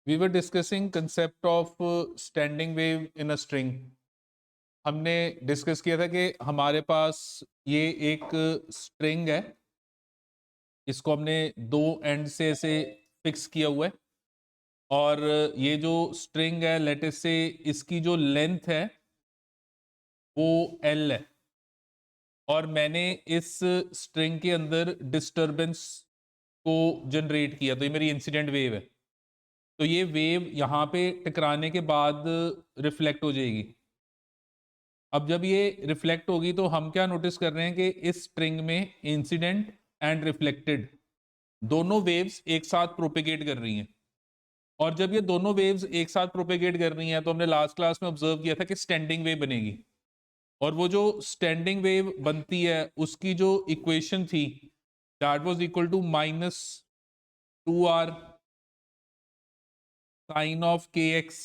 We were discussing concept of standing wave in a string. हमने discuss किया था कि हमारे पास ये एक स्ट्रिंग है, इसको हमने दो एंड से ऐसे फिक्स किया हुआ है और ये जो स्ट्रिंग है लेट्स से इसकी जो लेंथ है वो एल है और मैंने इस स्ट्रिंग के अंदर डिस्टरबेंस को जनरेट किया, तो ये मेरी इंसिडेंट वेव है। तो ये वेव यहाँ पे टकराने के बाद रिफ्लेक्ट हो जाएगी। अब जब ये रिफ्लेक्ट होगी तो हम क्या नोटिस कर रहे हैं कि इस स्ट्रिंग में इंसिडेंट एंड रिफ्लेक्टेड दोनों वेव्स एक साथ प्रोपेगेट कर रही हैं। और जब ये दोनों वेव्स एक साथ प्रोपेगेट कर रही हैं तो हमने लास्ट क्लास में ऑब्जर्व किया था कि स्टैंडिंग वेव बनेगी। और वो जो स्टैंडिंग वेव बनती है उसकी जो इक्वेशन थी that was equal to -2r sine of के X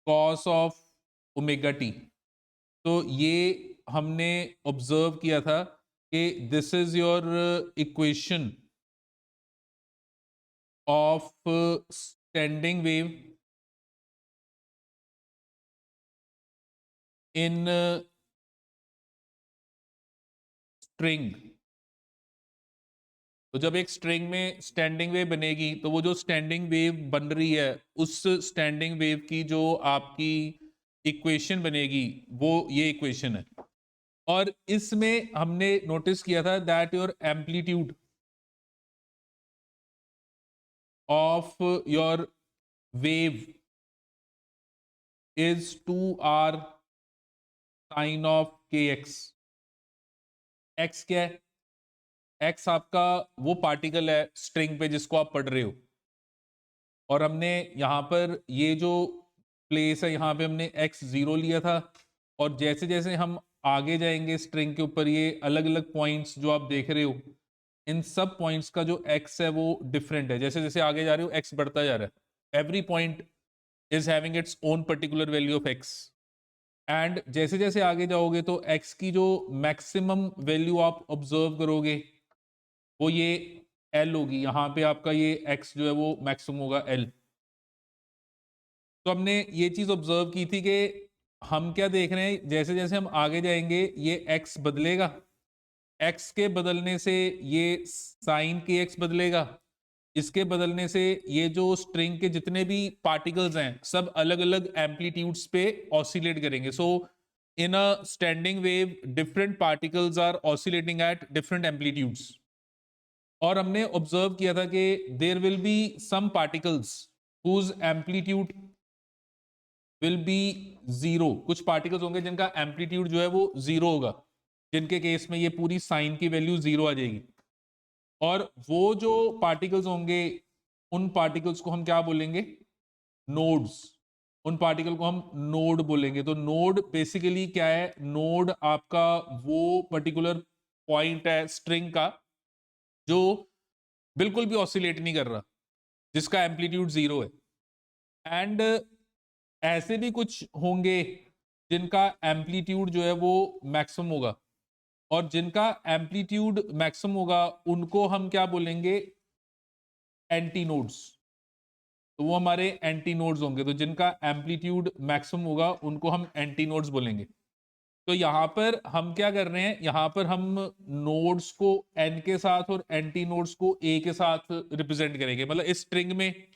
cos of omega T. तो ये हमने ऑब्जर्व किया था कि this is your equation of standing wave in string. तो जब एक स्ट्रिंग में स्टैंडिंग वेव बनेगी तो वो जो स्टैंडिंग वेव बन रही है उस स्टैंडिंग वेव की जो आपकी इक्वेशन बनेगी वो ये इक्वेशन है। और इसमें हमने नोटिस किया था that your amplitude of your wave is 2r sine of के एक्स। एक्स क्या है? एक्स आपका वो पार्टिकल है स्ट्रिंग पे जिसको आप पढ़ रहे हो। और हमने यहाँ पर ये जो प्लेस है यहाँ पे हमने x0 लिया था और जैसे जैसे हम आगे जाएंगे स्ट्रिंग के ऊपर ये अलग अलग पॉइंट्स जो आप देख रहे हो इन सब पॉइंट्स का जो x है वो डिफरेंट है। जैसे जैसे आगे जा रहे हो x बढ़ता जा रहा है। Every point is having its own particular value of x। And जैसे जैसे आगे जाओगे तो x की जो मैक्सिमम वैल्यू आप ऑब्जर्व करोगे वो ये L होगी। यहाँ पे आपका ये x जो है वो मैक्सिमम होगा L। तो हमने ये चीज ऑब्जर्व की थी कि हम क्या देख रहे हैं जैसे जैसे हम आगे जाएंगे ये x बदलेगा, x के बदलने से ये साइन के x बदलेगा, इसके बदलने से ये जो स्ट्रिंग के जितने भी पार्टिकल्स हैं सब अलग अलग एम्पलीट्यूड्स पे ऑसिलेट करेंगे। So in a standing wave different particles are oscillating at different amplitudes. और हमने ऑब्जर्व किया था कि there will be some particles whose amplitude will be zero. कुछ पार्टिकल्स होंगे जिनका एम्पलीट्यूड जो है वो जीरो होगा, जिनके केस में ये पूरी साइन की वैल्यू जीरो आ जाएगी। और वो जो पार्टिकल्स होंगे उन पार्टिकल्स को हम क्या बोलेंगे? नोड्स। उन पार्टिकल को हम नोड बोलेंगे। तो नोड बेसिकली क्या है? नोड आपका वो पर्टिकुलर पॉइंट है स्ट्रिंग का जो बिल्कुल भी ऑसिलेट नहीं कर रहा, जिसका एम्पलीट्यूड जीरो है। एंड ऐसे भी कुछ होंगे जिनका एम्पलीट्यूड जो है वो मैक्सिमम होगा और जिनका एम्पलीट्यूड मैक्सिमम होगा उनको हम क्या बोलेंगे? Anti nodes. तो वो हमारे एंटी नोड्स होंगे। तो जिनका एम्पलीट्यूड मैक्सिमम होगा उनको हम एंटी नोड्स बोलेंगे। तो यहाँ पर हम क्या कर रहे हैं? यहाँ पर हम नोड्स को एन के साथ और एंटी नोड्स को ए के साथ रिप्रेजेंट करेंगे। मतलब इस स्ट्रिंग में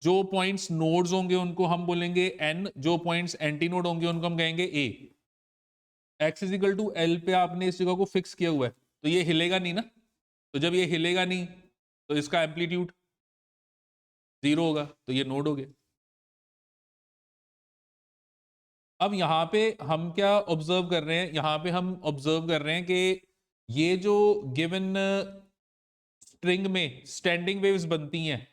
जो पॉइंट्स नोड्स होंगे उनको हम बोलेंगे एन, जो पॉइंट्स एंटी नोड होंगे उनको हम कहेंगे ए। एक्स इजिकल टू एल पे आपने इस जगह को फिक्स किया हुआ है तो ये हिलेगा नहीं ना। तो जब ये हिलेगा नहीं तो इसका एम्पलीट्यूड जीरो होगा, तो ये नोड हो गया। अब यहाँ पे हम क्या ऑब्जर्व कर रहे हैं? यहाँ पे हम ऑब्जर्व कर रहे हैं कि ये जो गिवन स्ट्रिंग में स्टैंडिंग वेव्स बनती हैं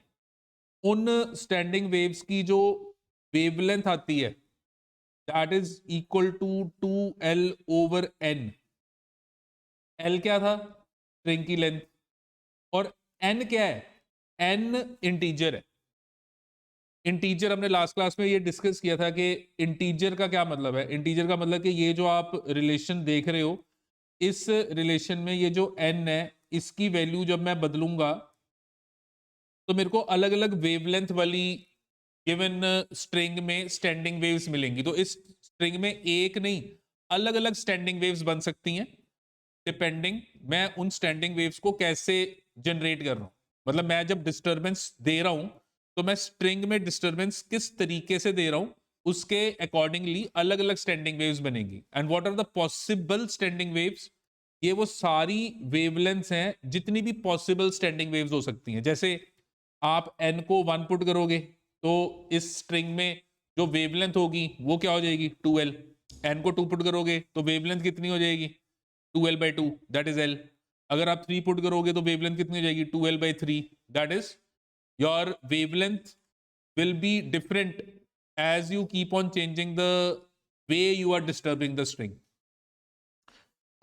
उन स्टैंडिंग वेव्स की जो वेवलेंथ आती है that is equal to 2l over n। l क्या था? स्ट्रिंग की लेंथ। और n क्या है? n इंटीजर है। इंटीजर हमने लास्ट क्लास में ये डिस्कस किया था कि इंटीजर का क्या मतलब है। इंटीजर का मतलब कि ये जो आप रिलेशन देख रहे हो इस रिलेशन में ये जो n है इसकी वैल्यू जब मैं बदलूंगा तो मेरे को अलग अलग वेवलेंथ वाली गिवन स्ट्रिंग में स्टैंडिंग वेव्स मिलेंगी। तो इस स्ट्रिंग में एक नहीं, अलग अलग स्टैंडिंग वेव्स बन सकती हैं, डिपेंडिंग मैं उन स्टैंडिंग वेव्स को कैसे जनरेट कर रहा हूं। मतलब मैं जब डिस्टरबेंस दे रहा हूं तो मैं स्ट्रिंग में डिस्टरबेंस किस तरीके से दे रहा हूं, उसके अकॉर्डिंगली अलग अलग स्टैंडिंग वेव्स बनेंगी। And what are the possible standing waves? ये वो सारी वेवलेंथ्स हैं जितनी भी पॉसिबल स्टैंडिंग वेव्स हो सकती हैं। जैसे आप n को 1 पुट करोगे तो इस स्ट्रिंग में जो वेवलेंथ होगी वो क्या हो जाएगी? 2l। n को 2 पुट करोगे तो वेवलेंथ कितनी हो जाएगी? 2l/2, that is l। अगर आप 3 पुट करोगे तो वेवलेंथ कितनी हो जाएगी? 2l/3, that is your wavelength will be different as you keep on changing the way you are disturbing the string।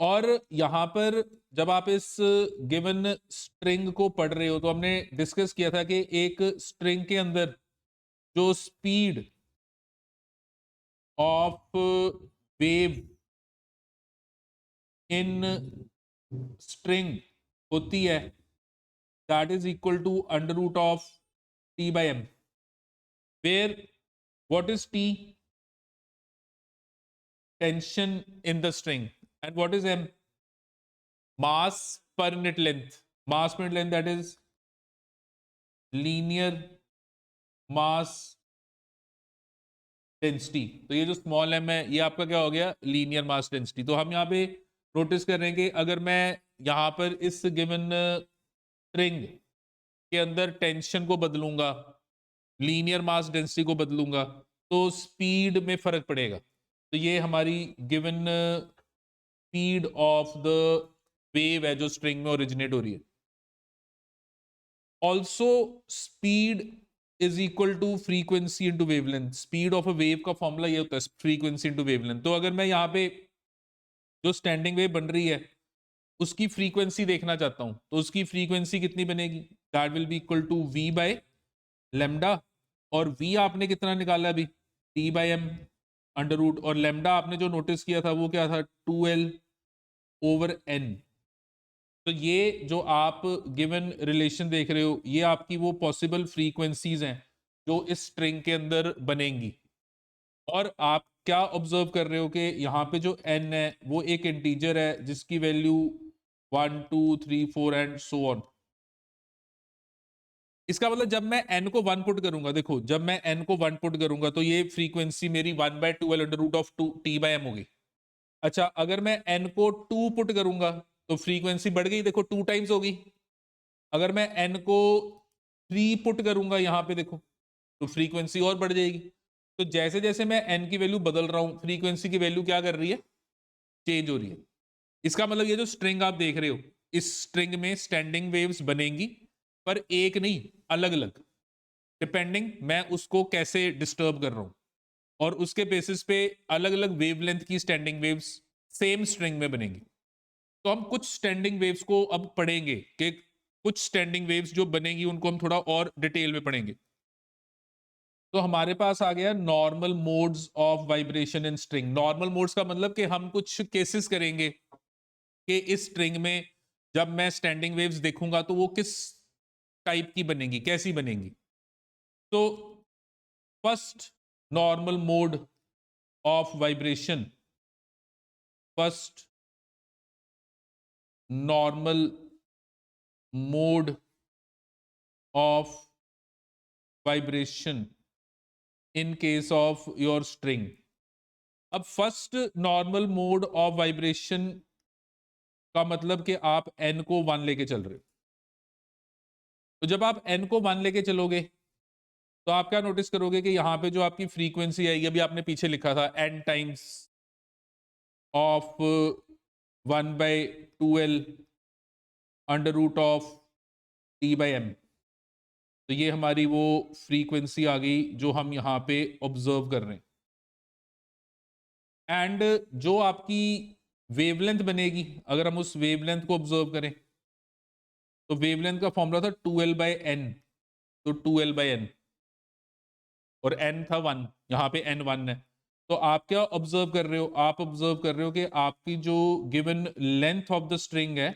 और यहां पर जब आप इस गिवन स्ट्रिंग को पढ़ रहे हो तो हमने डिस्कस किया था कि एक स्ट्रिंग के अंदर जो speed of wave in string होती है that is equal to under root of t/m, where what is t? Tension in the string. And what is m? Mass per unit length, mass per unit length, that is linear mass density. तो ये जो small m है ये आपका क्या हो गया? Linear mass density. तो हम यहाँ पे नोटिस कर रहे हैं कि अगर मैं यहाँ पर इस गिवन स्ट्रिंग के अंदर टेंशन को बदलूंगा, लीनियर मास डेंसिटी को बदलूंगा, तो स्पीड में फर्क पड़ेगा। तो ये हमारी given speed of the wave है जो स्ट्रिंग में ओरिजिनेट हो रही है। Also speed is equal to frequency into wavelength. Speed of a wave का फॉर्मूला ये होता है फ्रीक्वेंसी इंटू वेवलेंथ। तो अगर मैं यहाँ पे जो स्टैंडिंग वेव बन रही है उसकी फ्रीक्वेंसी देखना चाहता हूं तो उसकी फ्रीक्वेंसी कितनी बनेगी? That will be equal to v by lambda. और v आपने कितना निकाला अभी? t/m under root. और लेमडा आपने जो नोटिस किया था वो क्या था? 2l/n। तो ये जो आप गिवन रिलेशन देख रहे हो ये आपकी वो पॉसिबल फ्रीक्वेंसीज हैं जो इस स्ट्रिंग के अंदर बनेंगी। और आप क्या ऑब्जर्व कर रहे हो कि यहाँ पे जो n है वो एक इंटीजर है जिसकी वैल्यू 1 2 3 4 एंड सो ऑन। इसका मतलब जब मैं n को 1 पुट करूंगा, देखो जब मैं n को 1 पुट करूंगा तो ये फ्रीक्वेंसी मेरी 1/2l under root of 2 t/m होगी। अच्छा अगर मैं n को 2 पुट करूंगा तो फ्रीक्वेंसी बढ़ गई, देखो 2 टाइम्स होगी। अगर मैं n को 3 पुट करूंगा यहां पे देखो तो फ्रीक्वेंसी और बढ़ जाएगी। तो जैसे जैसे मैं n की वैल्यू बदल रहा हूं फ्रीक्वेंसी की वैल्यू क्या कर रही है? चेंज हो रही है। इसका मतलब ये जो स्ट्रिंग आप देख रहे हो इस स्ट्रिंग में स्टैंडिंग वेव्स बनेंगी, पर एक नहीं, अलग अलग, डिपेंडिंग मैं उसको कैसे डिस्टर्ब कर रहा हूं। और उसके बेसिस पे अलग अलग वेवलेंथ की स्टैंडिंग वेव्स सेम स्ट्रिंग में बनेंगी। तो हम कुछ स्टैंडिंग वेव्स को अब पढ़ेंगे कि कुछ स्टैंडिंग वेव्स जो बनेंगी उनको हम थोड़ा और डिटेल में पढ़ेंगे। तो हमारे पास आ गया normal modes of vibration in string. Normal modes का मतलब कि हम कुछ केसेस करेंगे कि इस स्ट्रिंग में जब मैं स्टैंडिंग वेव्स देखूंगा तो वो किस टाइप की बनेंगी, कैसी बनेंगी। तो first normal mode of vibration, first normal mode of vibration in case of your string. अब first normal mode of vibration का मतलब कि आप n को 1 लेके चल रहे हो। तो जब आप n को 1 लेके चलोगे तो आप क्या नोटिस करोगे कि यहां पे जो आपकी फ्रीक्वेंसी आएगी, अभी आपने पीछे लिखा था n times of 1/2l under root of t/m। तो ये हमारी वो फ्रीक्वेंसी आ गई जो हम यहां पे ऑब्जर्व कर रहे हैं। एंड जो आपकी वेवलेंथ बनेगी, अगर हम उस वेवलेंथ को ऑब्जर्व करें तो वेवलेंथ का फॉर्मूला था 2l/n। तो 2l/n और n था 1, यहां पे n 1 है। तो आप क्या ऑब्जर्व कर रहे हो? आप ऑब्जर्व कर रहे हो कि आपकी जो given length of the string है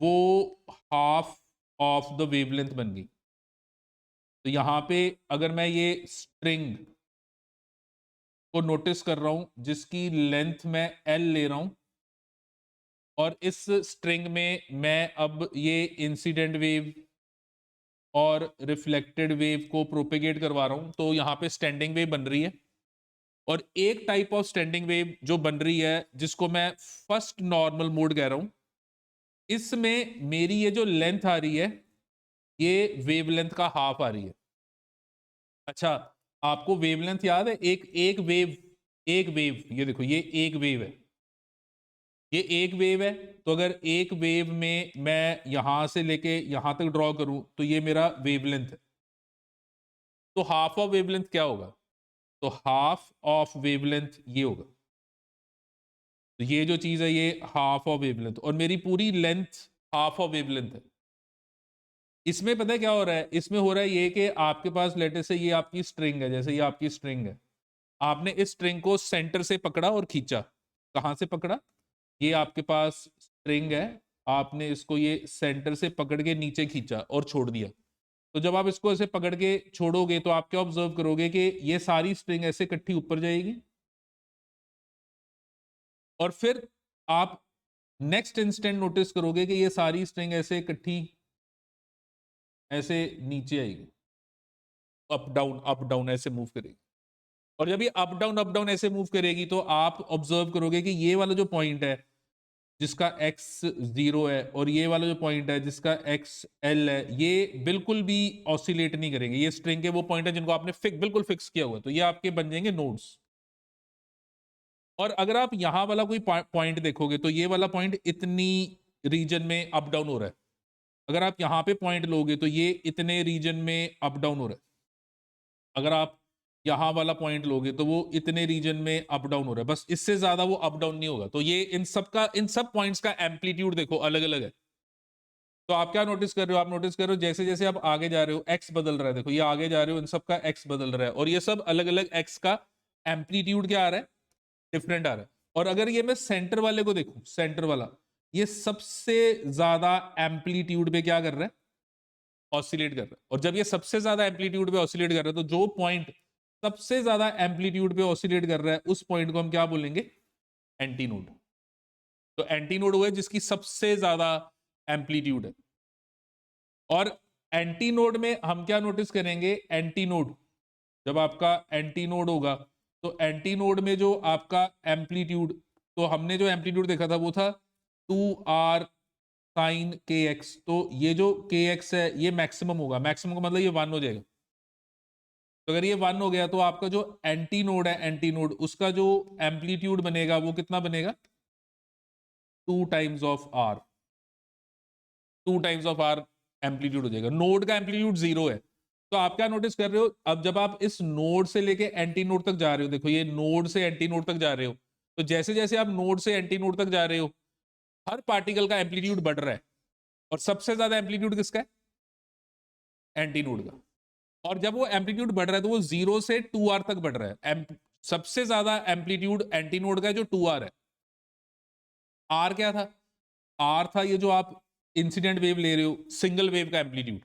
वो हाफ ऑफ द वेवलेंथ बन गई। तो यहां पे अगर मैं ये स्ट्रिंग को नोटिस कर रहा हूं जिसकी लेंथ मैं एल ले रहा हूं, और इस स्ट्रिंग में मैं अब ये इंसिडेंट वेव और रिफ्लेक्टेड वेव को प्रोपेगेट करवा रहा हूं, तो यहां पे स्टैंडिंग वेव बन रही है। और एक टाइप ऑफ स्टैंडिंग वेव जो बन रही है जिसको मैं फर्स्ट नॉर्मल मोड कह रहा हूं, इसमें मेरी ये जो लेंथ आ रही है ये वेवलेंथ का हाफ आ रही है। अच्छा, आपको वेवलेंथ याद है? एक वेव, ये देखो ये एक वेव है, ये एक वेव है। तो अगर एक वेव में मैं यहां से लेके यहां तक ड्रॉ करूं तो ये मेरा वेवलेंथ है। तो हाफ ऑफ वेवलेंथ क्या होगा? तो हाफ ऑफ वेवलेंथ ये होगा। तो ये जो चीज है ये हाफ ऑफ वेवलेंथ, और मेरी पूरी लेंथ हाफ ऑफ वेवलेंथ है। इसमें पता है क्या हो रहा है? इसमें हो रहा है ये कि आपके पास लेटर से ये आपकी स्ट्रिंग है, जैसे ये आपकी स्ट्रिंग है, आपने इस स्ट्रिंग को सेंटर से पकड़ा और खींचा। कहां से पकड़ा? ये आपके पास स्ट्रिंग है, आपने इसको ये सेंटर से पकड़ के नीचे खींचा और छोड़ दिया। तो जब आप इसको ऐसे पकड़ के छोड़ोगे तो आप क्या ऑब्जर्व करोगे कि ये सारी स्ट्रिंग ऐसे इकट्ठी ऊपर जाएगी, और फिर आप नेक्स्ट इंस्टेंट नोटिस करोगे कि ये सारी स्ट्रिंग ऐसे इकट्ठी ऐसे नीचे आएगी, अप डाउन ऐसे मूव करेगी। और जब ये अप डाउन ऐसे मूव करेगी तो आप ऑब्जर्व करोगे कि ये वाला जो पॉइंट है जिसका एक्स 0 है, और ये वाला जो पॉइंट है जिसका एक्स एल है, ये बिल्कुल भी ऑसिलेट नहीं करेंगे। ये स्ट्रिंग के वो पॉइंट है जिनको आपने बिल्कुल फिक्स किया हुआ है, तो ये आपके बन जाएंगे नोड्स। और अगर आप यहां वाला कोई पॉइंट देखोगे तो ये वाला पॉइंट इतनी रीजन में अप डाउन हो रहा है। अगर आप यहां पे पॉइंट लोगे तो ये इतने रीजन में अप डाउन हो रहा है। अगर आप यहां वाला पॉइंट लोगे तो वो इतने रीजन में अप डाउन हो रहा है, बस इससे ज्यादा वो अप डाउन नहीं होगा। तो ये इन सब पॉइंट्स का एम्पलीट्यूड देखो अलग अलग है। तो आप क्या नोटिस कर रहे हो? आप नोटिस कर रहे हो जैसे जैसे आप आगे जा रहे हो एक्स बदल रहा है। देखो ये आगे जा रहे हो, इन सब का एक्स बदल रहा है, और ये सब अलग अलग एक्स का एम्पलीट्यूड क्या आ रहा है? डिफरेंट आ रहा है। और अगर ये मैं सेंटर वाले को देखूं, सेंटर वाला ये सबसे ज्यादा एम्पलीट्यूड पे क्या कर रहा है? ऑसिलेट कर रहा है। और जब ये सबसे ज्यादा एम्पलीट्यूड पे ऑसिलेट कर रहा है तो जो पॉइंट सबसे ज्यादा एम्पलीट्यूड पे ऑसिलेट कर रहा है उस पॉइंट को हम क्या बोलेंगे? एंटीनोड। तो एंटीनोड हुआ जिसकी सबसे ज्यादा एम्पलीट्यूड है। और एंटीनोड में हम क्या नोटिस करेंगे? एंटीनोड, जब आपका एंटीनोड होगा तो एंटीनोड में जो आपका एम्पलीट्यूड, तो हमने जो एम्पलीट्यूड देखा था वो था 2r साइन के एक्स। तो ये जो के एक्स है ये मैक्सिमम होगा, मैक्सिमम का मतलब ये 1 हो जाएगा। तो अगर ये 1 हो गया तो आपका जो एंटीनोड है, एंटीनोड उसका जो एम्पलीट्यूड बनेगा वो कितना बनेगा? 2 times of r, 2 times of r amplitude हो जाएगा। नोड का एम्पलीट्यूड 0 है। तो आप क्या नोटिस कर रहे हो? अब जब आप इस नोड से लेके एंटी नोड तक जा रहे हो, देखो ये नोड से एंटी नोड तक जा रहे हो, तो जैसे जैसे आप नोड से एंटी नोड तक जा रहे हो हर पार्टिकल का एम्पलीट्यूड बढ़ रहा है। और सबसे ज्यादा एम्पलीट्यूड किसका है? एंटी नोड का। और जब वो एम्पलीट्यूड बढ़ रहा है तो वो 0 से 2r तक बढ़ रहा है। सबसे ज्यादा एम्पलीट्यूड एंटी नोड का है जो 2r है। आर क्या था? आर था ये जो आप इंसिडेंट वेव ले रहे हो, सिंगल वेव का एम्पलीट्यूड।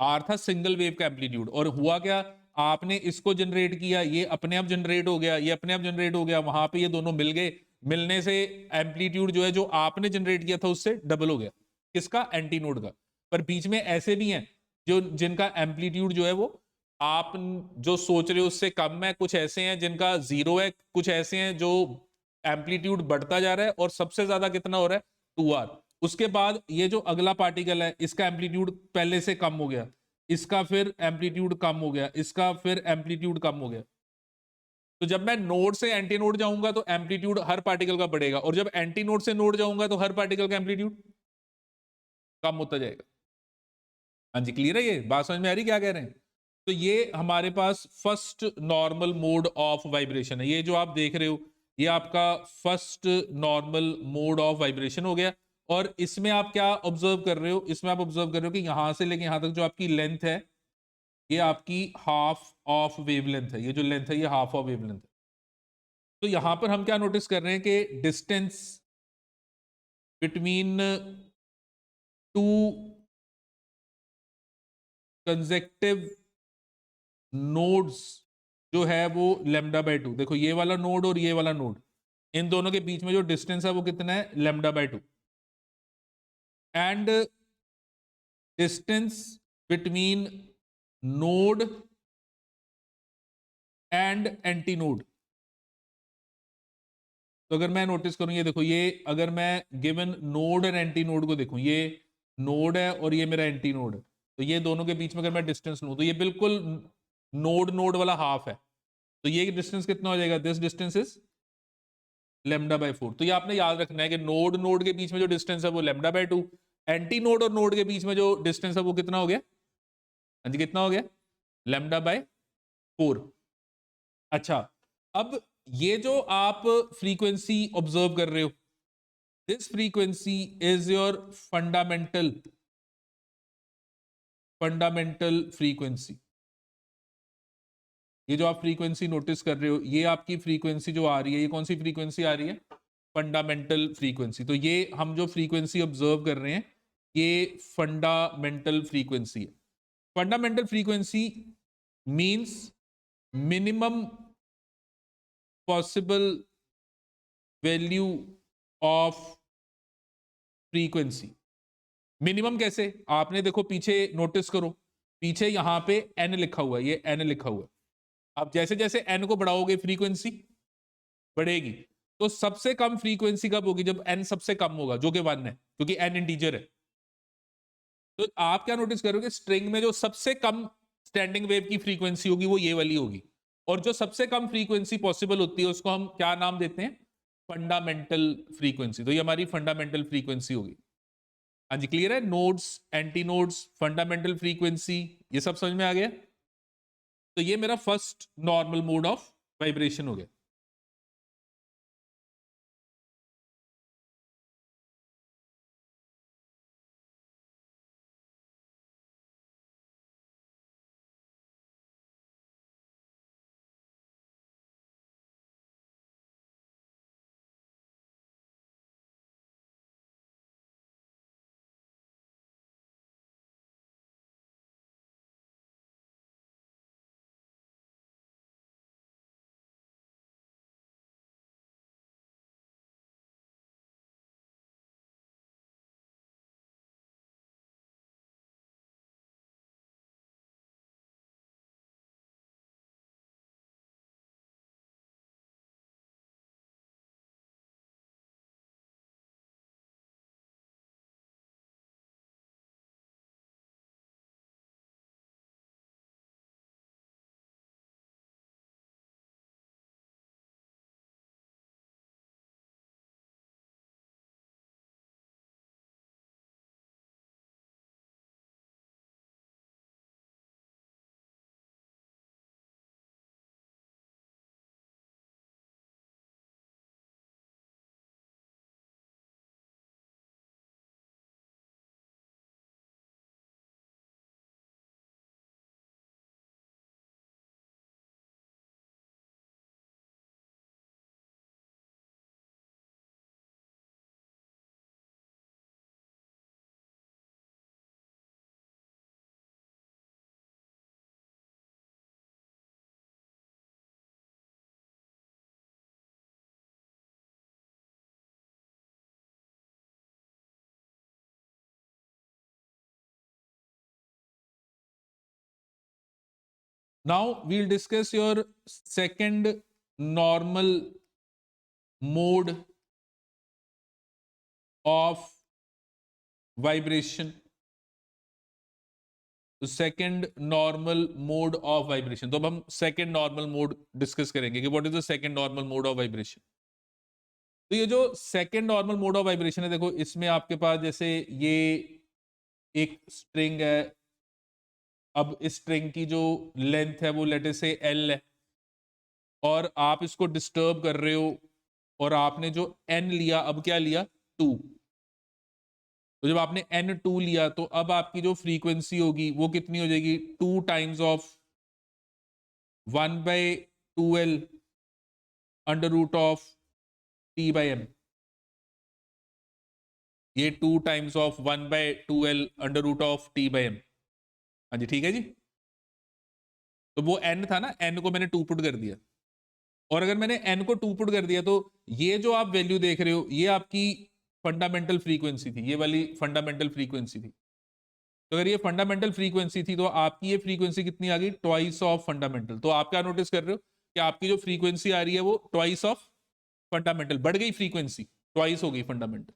आर था सिंगल वेव का एम्पलीट्यूड। और हुआ क्या? आपने इसको जनरेट किया, ये अपने आप जनरेट हो गया, ये अपने आप जनरेट हो गया, वहां पे ये दोनों मिल गए, मिलने से एम्पलीट्यूड जो है जो आपने जनरेट किया था उससे डबल हो गया। किसका? एंटीनोड का। पर बीच में ऐसे भी हैं जो जिनका एम्पलीट्यूड जो है वो आप जो सोच रहे हो उससे कम है, कुछ ऐसे हैं जिनका 0 है, कुछ ऐसे हैं जो एम्पलीट्यूड बढ़ता जा रहा है और सबसे ज्यादा कितना हो रहा है? 2r। उसके बाद ये जो अगला पार्टिकल है इसका एम्पलीट्यूड पहले से कम हो गया, इसका फिर एम्पलीट्यूड कम हो गया, इसका फिर एम्पलीट्यूड कम हो गया। तो जब मैं नोड से एंटी नोड जाऊंगा तो एम्पलीट्यूड हर पार्टिकल का बढ़ेगा, और जब एंटी नोड से नोड जाऊंगा तो हर पार्टिकल का एम्पलीट्यूड कम होता जाएगा। हाँ जी, क्लियर है? ये बात समझ में आ रही क्या कह रहे हैं? तो ये हमारे पास first normal mode of vibration है। ये जो आप देख रहे हो ये आपका first normal mode of vibration हो गया। और इसमें आप क्या ऑब्जर्व कर रहे हो? इसमें आप ऑब्जर्व कर रहे हो कि यहां से लेके यहां तक जो आपकी लेंथ है ये आपकी हाफ ऑफ वेवलेंथ है। ये जो लेंथ है ये हाफ ऑफ वेवलेंथ है। तो यहां पर हम क्या नोटिस कर रहे हैं कि distance between two consecutive nodes जो है वो लेमडा बाय 2। देखो ये वाला नोड और ये वाला नोड, इन दोनों के बीच में जो डिस्टेंस है वो कितना है, lambda by 2। And distance between node and anti node. तो अगर मैं नोटिस करूं, ये देखो, ये अगर मैं गिवन नोड और एंटी नोड को देखूं, ये नोड है और ये मेरा एंटी नोड है, तो ये दोनों के बीच में अगर मैं डिस्टेंस लूं तो ये बिल्कुल नोड नोड वाला हाफ है। तो ये डिस्टेंस कितना हो जाएगा, this distance is lambda by 4। तो ये आपने याद रखना है कि नोड नोड के बीच में जो डिस्टेंस है वो लेमडा बाय 2, एंटी नोड और नोड के बीच में जो डिस्टेंस है वो कितना हो गया, हाँ जी कितना हो गया, लेमडा बाय 4। अच्छा, अब ये जो आप फ्रीक्वेंसी ऑब्जर्व कर रहे हो, this frequency is your fundamental frequency. ये जो आप फ्रीक्वेंसी नोटिस कर रहे हो, ये आपकी फ्रीक्वेंसी जो आ रही है, ये कौन सी फ्रीक्वेंसी आ रही है, फंडामेंटल फ्रीक्वेंसी। तो ये हम जो फ्रीक्वेंसी ऑब्जर्व कर रहे हैं ये फंडामेंटल फ्रीक्वेंसी है। Fundamental frequency means minimum possible value of frequency. Minimum कैसे, आपने देखो पीछे नोटिस करो, पीछे यहां पे n लिखा हुआ है, ये n लिखा हुआ है। अब जैसे जैसे n को बढ़ाओगे फ्रीक्वेंसी बढ़ेगी। तो सबसे कम फ्रीक्वेंसी कब होगी, जब n सबसे कम होगा, जो कि 1 है, क्योंकि n इंटीजर है। तो आप क्या नोटिस करोगे, स्ट्रिंग में जो सबसे कम स्टैंडिंग वेव की फ्रीक्वेंसी होगी वो ये वाली होगी, और जो सबसे कम फ्रीक्वेंसी पॉसिबल होती है उसको हम क्या नाम देते हैं, फंडामेंटल फ्रीक्वेंसी। तो ये हमारी फंडामेंटल फ्रीक्वेंसी होगी। हाँ जी, क्लियर है, nodes, anti nodes, fundamental frequency, ये सब समझ में आ गया। तो ये मेरा first normal mode of vibration हो गया। Now we'll discuss your second normal mode of vibration. तो second normal mode of vibration, तो अब हम सेकंड नॉर्मल मोड डिस्कस करेंगे कि what is the second normal mode of vibration. तो ये जो second normal mode of vibration है, देखो इसमें आपके पास जैसे ये एक स्ट्रिंग है। अब इस स्ट्रिंग की जो लेंथ है वो लेट अस से L है, और आप इसको डिस्टर्ब कर रहे हो, और आपने जो n लिया, अब क्या लिया, 2। तो जब आपने n2 लिया तो अब आपकी जो फ्रीक्वेंसी होगी वो कितनी हो जाएगी, 2 times of 1/2L under root of T/m। ये 2 times of 1/2L under root of T/m। हाँ जी ठीक है जी। तो वो n था ना, n को मैंने 2 पुट कर दिया, और अगर मैंने n को 2 पुट कर दिया तो ये जो आप वैल्यू देख रहे हो ये आपकी फंडामेंटल फ्रीक्वेंसी थी, ये वाली फंडामेंटल फ्रीक्वेंसी थी। तो अगर ये फंडामेंटल फ्रीक्वेंसी थी तो आपकी ये फ्रीक्वेंसी कितनी आ गई, ट्वाइस ऑफ फंडामेंटल। तो आप क्या नोटिस कर रहे हो कि आपकी जो फ्रीक्वेंसी आ रही है वो ट्वाइस ऑफ फंडामेंटल, बढ़ गई फ्रीक्वेंसी, ट्वाइस हो गई फंडामेंटल।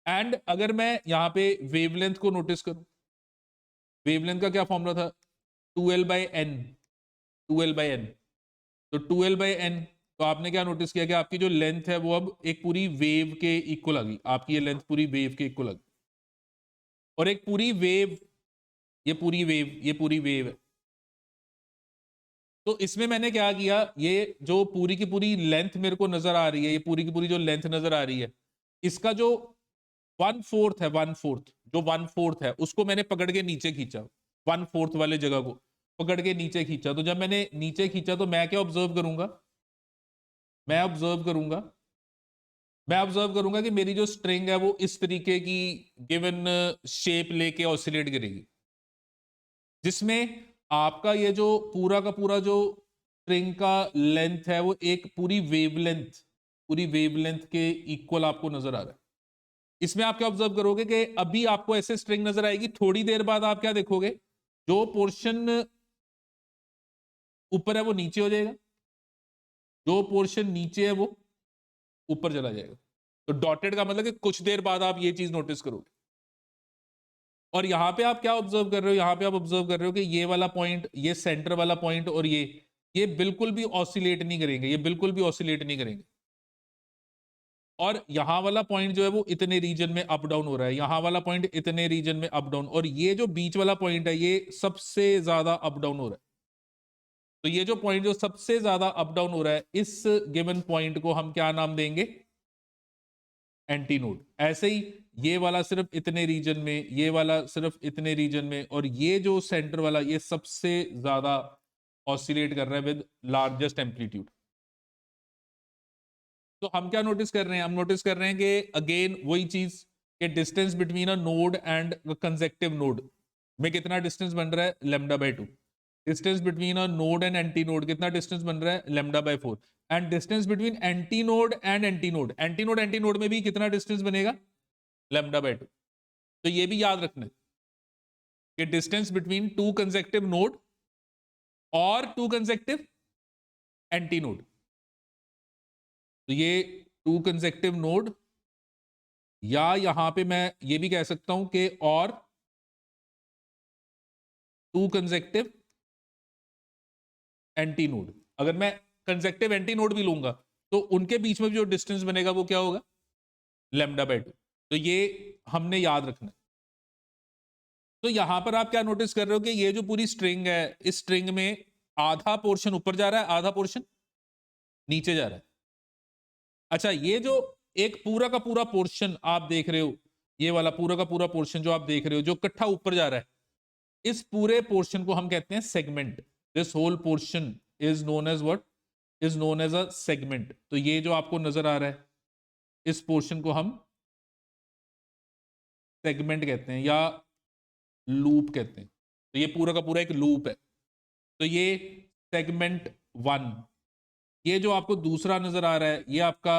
एंड अगर मैं यहां पे वेवलेंथ को नोटिस करूं, वेवलेंथ का क्या फॉर्मूला था, 2l/n, 2l/n। तो 2l/n, तो आपने क्या नोटिस किया कि आपकी जो लेंथ है वो अब एक पूरी वेव के इक्वल आ गई, आपकी ये लेंथ पूरी वेव के इक्वल आ गई। और एक पूरी वेव, ये पूरी वेव, ये पूरी वेव है। तो इसमें मैंने क्या किया, ये जो पूरी की पूरी लेंथ मेरे को नजर आ रही है, ये पूरी की पूरी जो लेंथ नजर आ रही है, इसका जो 1/4 है, 1/4, जो 1/4 है उसको मैंने पकड़ के नीचे खींचा, 1/4 वाले जगह को पकड़ के नीचे खींचा। तो जब मैंने नीचे खींचा तो मैं क्या ऑब्जर्व करूंगा, मैं ऑब्जर्व करूंगा, मैं ऑब्जर्व करूंगा कि मेरी जो स्ट्रिंग है वो इस तरीके की गिवन शेप लेके ऑसिलेट करेगी, जिसमें आपका ये जो पूरा का पूरा जो स्ट्रिंग का लेंथ है वो एक पूरी वेवलेंथ, पूरी वेवलेंथ के इक्वल आपको नजर आ रहा है। इसमें आप क्या ऑब्जर्व करोगे कि अभी आपको ऐसे स्ट्रिंग नजर आएगी, थोड़ी देर बाद आप क्या देखोगे, जो पोर्शन ऊपर है वो नीचे हो जाएगा, जो पोर्शन नीचे है वो ऊपर चला जाएगा। तो डॉटेड का मतलब कि कुछ देर बाद आप ये चीज नोटिस करोगे। और यहां पे आप क्या ऑब्जर्व कर रहे हो, यहां पे आप ऑब्जर्व कर रहे हो कि ये वाला पॉइंट, ये सेंटर वाला पॉइंट और ये बिल्कुल भी ऑसिलेट नहीं करेंगे, ये बिल्कुल भी ऑसिलेट नहीं करेंगे। और यहां वाला पॉइंट जो है वो इतने रीजन में अप डाउन हो रहा है, यहां वाला पॉइंट इतने रीजन में अप डाउन, और ये जो बीच वाला पॉइंट है ये सबसे ज्यादा अप डाउन हो रहा है। तो ये जो पॉइंट जो सबसे ज्यादा अप डाउन हो रहा है, इस गिवन पॉइंट को हम क्या नाम देंगे, एंटी नोड। ऐसे ही ये वाला सिर्फ इतने रीजन में, ये वाला सिर्फ इतने रीजन में, और ये जो सेंटर वाला ये सबसे ज्यादा ऑसिलेट कर रहा है विद लार्जेस्ट एम्पलीट्यूड। तो हम क्या नोटिस कर रहे हैं, हम नोटिस कर रहे हैं कि अगेन वही चीज कि distance between a node and consecutive node में कितना डिस्टेंस बन रहा है, λ/2। Distance between a node and anti node कितना डिस्टेंस बन रहा है, λ/4। And distance between anti node and anti node, anti node में भी कितना डिस्टेंस बनेगा, λ/2। तो ये भी याद रखना है कि distance between two consecutive node और टू कंसेक्टिव एंटी नोड, तो ये टू कंसेक्टिव नोड, या यहां पे मैं ये भी कह सकता हूं कि और टू कंसेक्टिव एंटी नोड। अगर मैं कंसेक्टिव एंटी नोड भी लूंगा तो उनके बीच में भी जो डिस्टेंस बनेगा वो क्या होगा, λ/2। तो ये हमने याद रखना है। तो यहां पर आप क्या नोटिस कर रहे हो कि ये जो पूरी स्ट्रिंग है, इस स्ट्रिंग में आधा पोर्शन ऊपर जा रहा है, आधा पोर्शन नीचे जा रहा है। अच्छा, ये जो एक पूरा का पूरा पोर्शन आप देख रहे हो, ये वाला पूरा का पूरा पोर्शन जो आप देख रहे हो जो इकट्ठा ऊपर जा रहा है, इस पूरे पोर्शन को हम कहते हैं segment. This whole portion is known as what, is known as a segment. तो ये जो आपको नजर आ रहा है, इस पोर्शन को हम सेगमेंट कहते हैं या लूप कहते हैं। तो ये पूरा का पूरा एक लूप है। तो ये सेगमेंट 1, ये जो आपको दूसरा नजर आ रहा है ये आपका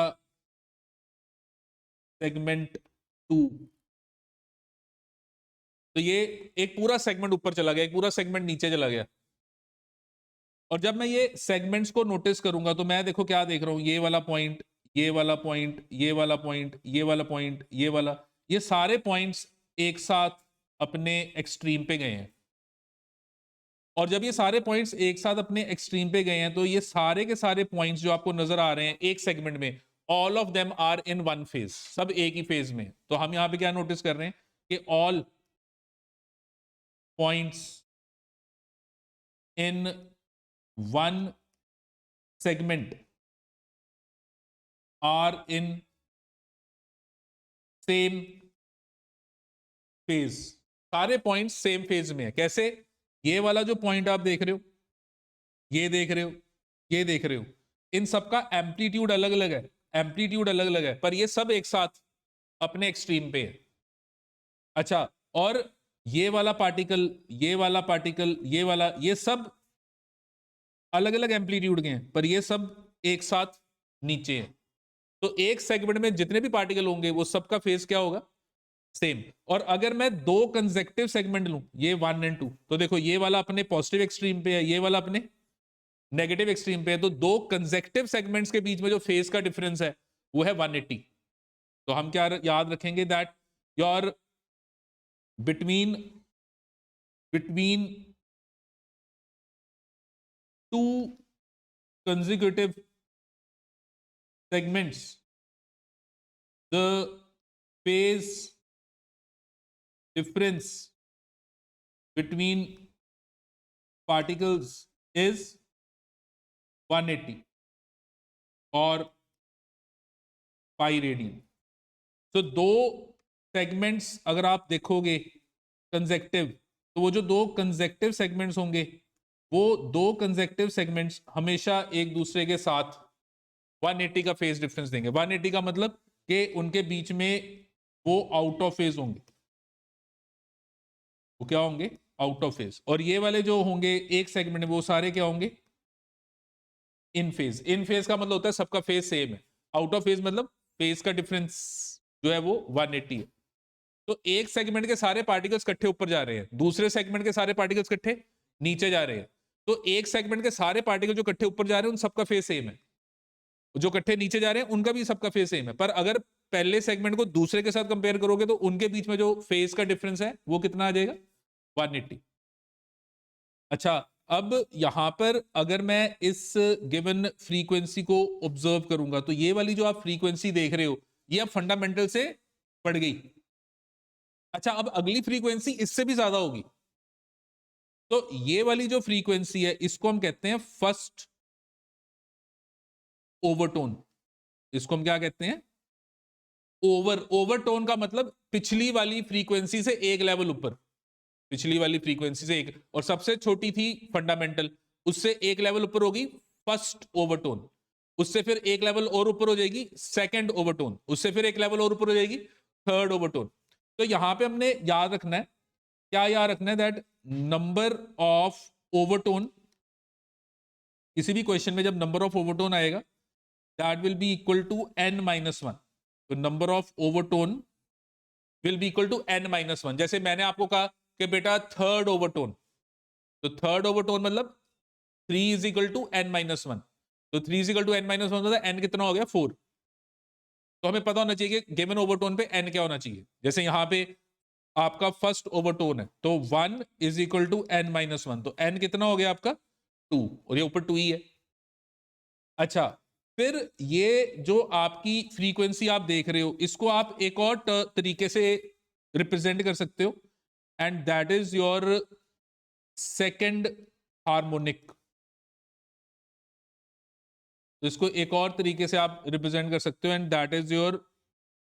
सेगमेंट 2। तो ये एक पूरा सेगमेंट ऊपर चला गया, एक पूरा सेगमेंट नीचे चला गया। और जब मैं ये सेगमेंट्स को नोटिस करूंगा तो मैं देखो क्या देख रहा हूं, ये वाला पॉइंट, ये वाला पॉइंट, ये वाला पॉइंट, ये वाला पॉइंट, ये वाला, ये सारे पॉइंट्स एक साथ अपने एक्सट्रीम पे गए हैं। और जब ये सारे पॉइंट्स एक साथ अपने एक्सट्रीम पे गए हैं तो ये सारे के सारे पॉइंट्स जो आपको नजर आ रहे हैं एक सेगमेंट में, all of them are in one phase, सब एक ही फेज में। तो हम यहां पे क्या नोटिस कर रहे हैं कि all points in one segment are in same phase. सारे पॉइंट्स सेम फेज में है। कैसे, ये वाला जो पॉइंट आप देख रहे हो, ये देख रहे हो, ये देख रहे हो, इन सबका एम्पलीट्यूड अलग अलग है, एम्पलीट्यूड अलग अलग है, पर ये सब एक साथ अपने एक्सट्रीम पे है। अच्छा, और ये वाला पार्टिकल, ये वाला पार्टिकल, ये वाला, ये सब अलग अलग एम्पलीट्यूड के हैं, पर ये सब एक साथ नीचे है। तो एक सेगमेंट में जितने भी पार्टिकल होंगे वो सबका फेज क्या होगा, सेम। और अगर मैं दो कंसेक्टिव सेगमेंट लूं, ये 1 एंड 2, तो देखो ये वाला अपने पॉजिटिव एक्सट्रीम पे है, ये वाला अपने नेगेटिव एक्सट्रीम पे है, तो दो कंसेक्टिव सेगमेंट्स के बीच में जो फेज का डिफरेंस है वो है 180। तो हम क्या याद रखेंगे, that your between between two consecutive segments, the phase difference between particles is 180 और पाई रेडियन। तो दो सेगमेंट्स अगर आप देखोगे कंसेक्टिव, तो वो जो दो कंसेक्टिव सेगमेंट्स होंगे, वो दो कंसेक्टिव सेगमेंट्स हमेशा एक दूसरे के साथ 180 का फेज डिफरेंस देंगे। 180 का मतलब कि उनके बीच में वो आउट ऑफ फेज होंगे, वो क्या होंगे, आउट ऑफ फेज। और ये वाले जो होंगे एक सेगमेंट में, वो सारे क्या होंगे, इन फेज। इन फेज का मतलब होता है सबका फेज सेम है, आउट ऑफ फेज मतलब फेज का डिफरेंस जो है वो 180 है। तो एक सेगमेंट के सारे पार्टिकल्स इकट्ठे ऊपर जा रहे हैं, दूसरे सेगमेंट के सारे पार्टिकल्स इकट्ठे नीचे जा रहे हैं। तो एक सेगमेंट के सारे पार्टिकल जो इकट्ठे ऊपर जा रहे हैं उन सबका फेज सेम है, जो इकट्ठे नीचे जा रहे हैं उनका भी सबका फेज सेम है। पर अगर पहले सेगमेंट को दूसरे के साथ कंपेयर करोगे तो उनके बीच में जो फेज का डिफरेंस है वो कितना आ जाएगा, 180। अच्छा, अब यहां पर अगर मैं इस गिवन फ्रीक्वेंसी को ऑब्जर्व करूंगा, तो ये वाली जो आप फ्रीक्वेंसी देख रहे हो ये अब फंडामेंटल से बढ़ गई। अच्छा, अब अगली फ्रीक्वेंसी इससे भी ज्यादा होगी। तो ये वाली जो फ्रीक्वेंसी है इसको हम कहते हैं फर्स्ट ओवरटोन। इसको हम क्या कहते हैं, ओवरटोन का मतलब पिछली वाली फ्रीक्वेंसी से एक लेवल ऊपर, पिछली वाली फ्रीक्वेंसी से एक, और सबसे छोटी थी फंडामेंटल, उससे एक लेवल ऊपर होगी फर्स्ट ओवरटोन, उससे फिर एक लेवल और ऊपर हो जाएगी सेकंड ओवरटोन, उससे फिर एक लेवल और ऊपर हो जाएगी थर्ड ओवरटोन। तो यहां पे हमने याद रखना है, क्या याद रखना है, दैट नंबर ऑफ ओवरटोन, किसी भी क्वेश्चन में जब नंबर ऑफ ओवरटोन आएगा that will be equal to n-1। तो number of overtone will be equal to n-1। जैसे मैंने आपको कहा कि बेटा थर्ड ओवरटोन, तो थर्ड ओवरटोन मतलब 3 इज इक्वल टू n-1। तो 3 इज इक्वल टू n-1 मतलब n कितना हो गया, 4। तो हमें पता होना चाहिए कि गिवन ओवरटोन पे n क्या होना चाहिए। जैसे यहां पे आपका फर्स्ट ओवरटोन है तो 1 इज इक्वल टू n-1, तो n कितना हो गया आपका 2, और ये ऊपर 2 ही है। अच्छा, फिर ये जो आपकी फ्रीक्वेंसी आप देख रहे हो इसको आप एक और तरीके से रिप्रेजेंट कर सकते हो, and that is your second harmonic. तो इसको एक और तरीके से आप रिप्रेजेंट कर सकते हो, and that is your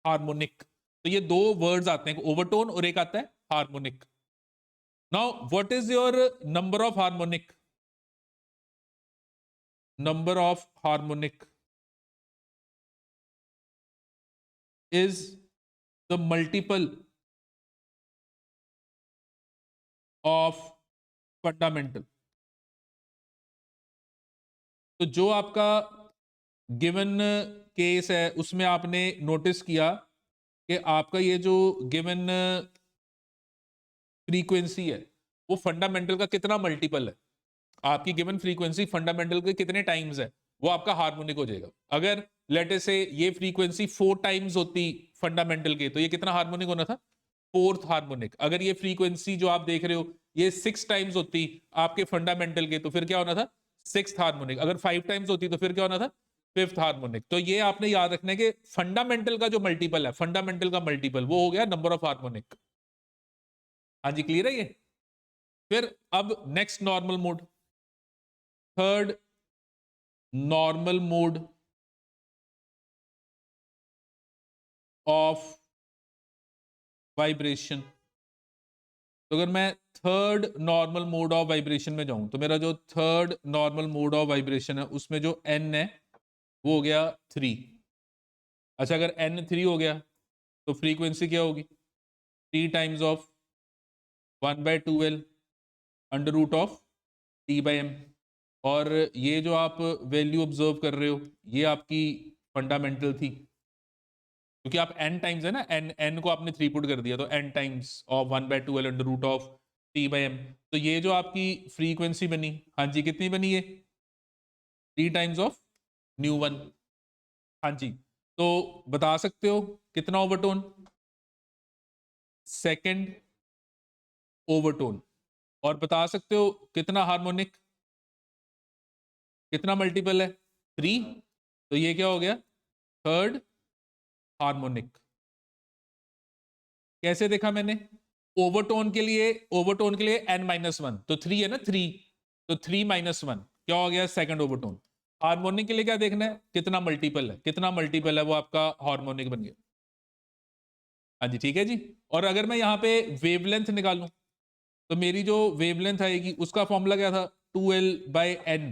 harmonic. तो ये दो वर्ड्स आते हैं, ओवरटोन और एक आता है harmonic. Now what is your number of harmonic, number of harmonic is the multiple of fundamental। तो जो आपका गिवन केस है उसमें आपने नोटिस किया कि आपका ये जो गिवन फ्रीक्वेंसी है वो फंडामेंटल का कितना मल्टीपल है, आपकी गिवन फ्रीक्वेंसी फंडामेंटल के कितने टाइम्स है, वो आपका हार्मोनिक हो जाएगा। अगर लेट से ये फ्रीक्वेंसी 4 टाइम्स होती फंडामेंटल के, तो ये कितना हार्मोनिक होना था, फोर्थ हार्मोनिक। अगर ये फ्रीक्वेंसी जो आप देख रहे हो ये 6 टाइम्स होती आपके फंडामेंटल के, तो फिर क्या होना था, 6th हार्मोनिक। अगर 5 टाइम्स होती तो फिर क्या होना था, 5th हार्मोनिक। तो ये आपने याद रखना है कि फंडामेंटल का जो मल्टीपल है, फंडामेंटल का मल्टीपल वो हो गया नंबर ऑफ हार्मोनिक। हाँ जी, क्लियर है ये। फिर अब next normal mode, third normal mode of vibration. तो अगर मैं third normal mode of vibration में जाऊं, तो मेरा जो third normal mode of vibration है उसमें जो n है वो हो गया 3। अच्छा, अगर n 3 हो गया तो फ्रीक्वेंसी क्या होगी, 3 times of 1/2L under root of T/m। और ये जो आप वैल्यू ऑब्जर्व कर रहे हो ये आपकी फंडामेंटल थी, क्योंकि आप n टाइम्स है ना, n को आपने 3 पुट कर दिया, तो n times of 1/2L under root of T/m। तो ये जो आपकी फ्रीक्वेंसी बनी, हाँ जी, कितनी बनी है? 3 टाइम्स ऑफ ν1। हाँ जी, तो बता सकते हो कितना ओवरटोन? Second overtone. और बता सकते हो कितना हार्मोनिक, कितना मल्टीपल है? 3। तो ये क्या हो गया? Third harmonic. कैसे देखा मैंने? ओवरटोन के लिए n-1, तो 3 है ना, 3, तो 3-1 क्या हो गया? Second overtone. हार्मोनिक के लिए क्या देखना है? कितना मल्टीपल है, कितना मल्टीपल है, वो आपका हार्मोनिक बन गया। हाँ जी, ठीक है जी। और अगर मैं यहां पे वेवलेंथ निकालूं तो मेरी जो वेवलेंथ आएगी उसका फॉर्मूला क्या था? 2L/n।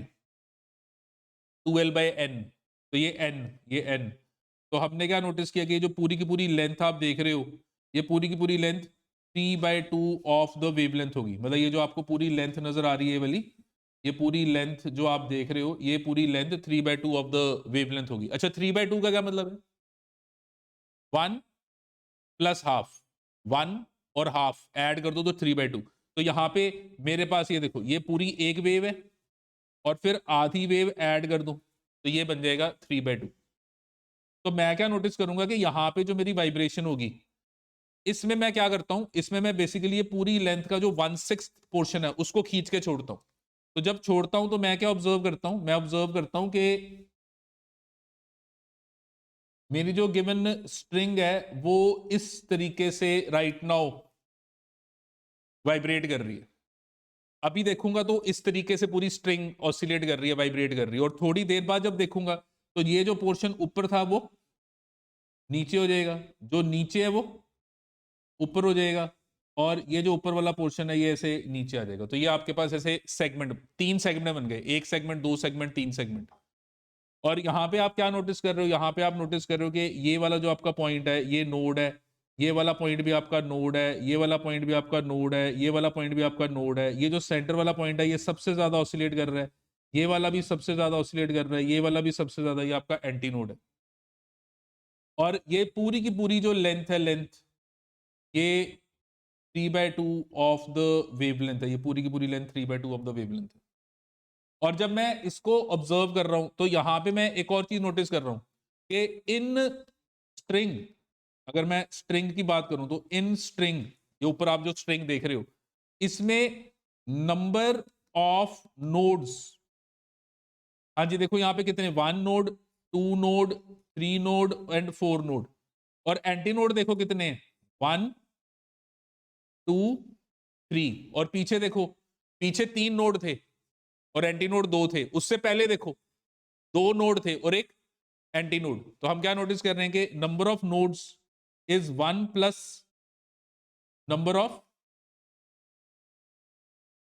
2L/n, तो ये n। तो हमने क्या नोटिस किया कि ये जो पूरी की पूरी लेंथ आप देख रहे हो, ये पूरी की पूरी लेंथ 3/2 ऑफ द वेवलेंथ होगी। मतलब ये जो आपको पूरी लेंथ नजर आ रही है वाली, ये पूरी लेंथ जो आप देख रहे हो, ये पूरी लेंथ 3/2 ऑफ द वेवलेंथ होगी। अच्छा, 3/2 का क्या मतलब है? 1 प्लस हाफ, 1 और हाफ ऐड कर दो तो 3/2। तो यहां पे मेरे पास ये देखो, ये पूरी एक वेव है और फिर आधी वेव ऐड कर दो तो ये बन जाएगा 3/2। तो मैं क्या नोटिस करूंगा कि यहां पे जो मेरी वाइब्रेशन होगी, इसमें मैं क्या करता हूं, इसमें मैं बेसिकली ये पूरी लेंथ का जो 1/6 पोर्शन है उसको खींच के छोड़ता हूं। तो जब छोड़ता हूं तो मैं क्या ऑब्जर्व करता हूं? मैं ऑब्जर्व करता हूं कि मेरी जो गिवन स्ट्रिंग है वो इस तरीके से राइट नाउ वाइब्रेट कर रही है। अभी देखूंगा तो इस तरीके से पूरी स्ट्रिंग ऑसिलेट कर रही है, वाइब्रेट कर रही है। और थोड़ी देर बाद जब देखूंगा तो ये जो पोर्शन ऊपर था वो नीचे हो जाएगा, जो नीचे है वो ऊपर हो जाएगा, और ये जो ऊपर वाला पोर्शन है ये ऐसे नीचे आ जाएगा। तो ये आपके पास ऐसे सेगमेंट, 3 सेगमेंट बन गए, 1 सेगमेंट, 2 सेगमेंट, 3 सेगमेंट। और यहां पे आप क्या नोटिस कर रहे हो? यहां पे आप नोटिस कर रहे हो कि ये वाला जो आपका पॉइंट है ये नोड है, ये वाला पॉइंट भी आपका नोड है, ये वाला पॉइंट भी आपका नोड है, ये वाला पॉइंट भी आपका नोड है। ये जो सेंटर वाला पॉइंट है ये सबसे ज्यादा ऑसिलेट कर रहा है, ये वाला भी सबसे ज्यादा ऑसिलेट कर रहा है, ये वाला भी सबसे ज्यादा, ये आपका एंटी नोड है। और ये पूरी की पूरी जो लेंथ है, लेंथ ये 3/2 ऑफ द वेवलेंथ है। ये पूरी की पूरी लेंथ 3/2 ऑफ द वेवलेंथ है। और जब मैं इसको ऑब्जर्व कर रहा हूं तो यहां पे मैं एक और चीज नोटिस कर रहा हूं कि इन स्ट्रिंग, अगर मैं स्ट्रिंग की बात करूं तो इन स्ट्रिंग, ये ऊपर आप जो स्ट्रिंग देख रहे हो, इसमें नंबर ऑफ नोड्स, हाँ जी देखो यहां पे कितने, 1 node, 2 node, 3 node and 4 node. और एंटी नोड देखो कितने हैं, 1, 2, 3। और पीछे देखो, पीछे 3 नोड थे और एंटी नोड 2 थे। उससे पहले देखो 2 नोड थे और एक एंटी नोड। तो हम क्या नोटिस कर रहे हैं कि number of nodes is 1 plus number of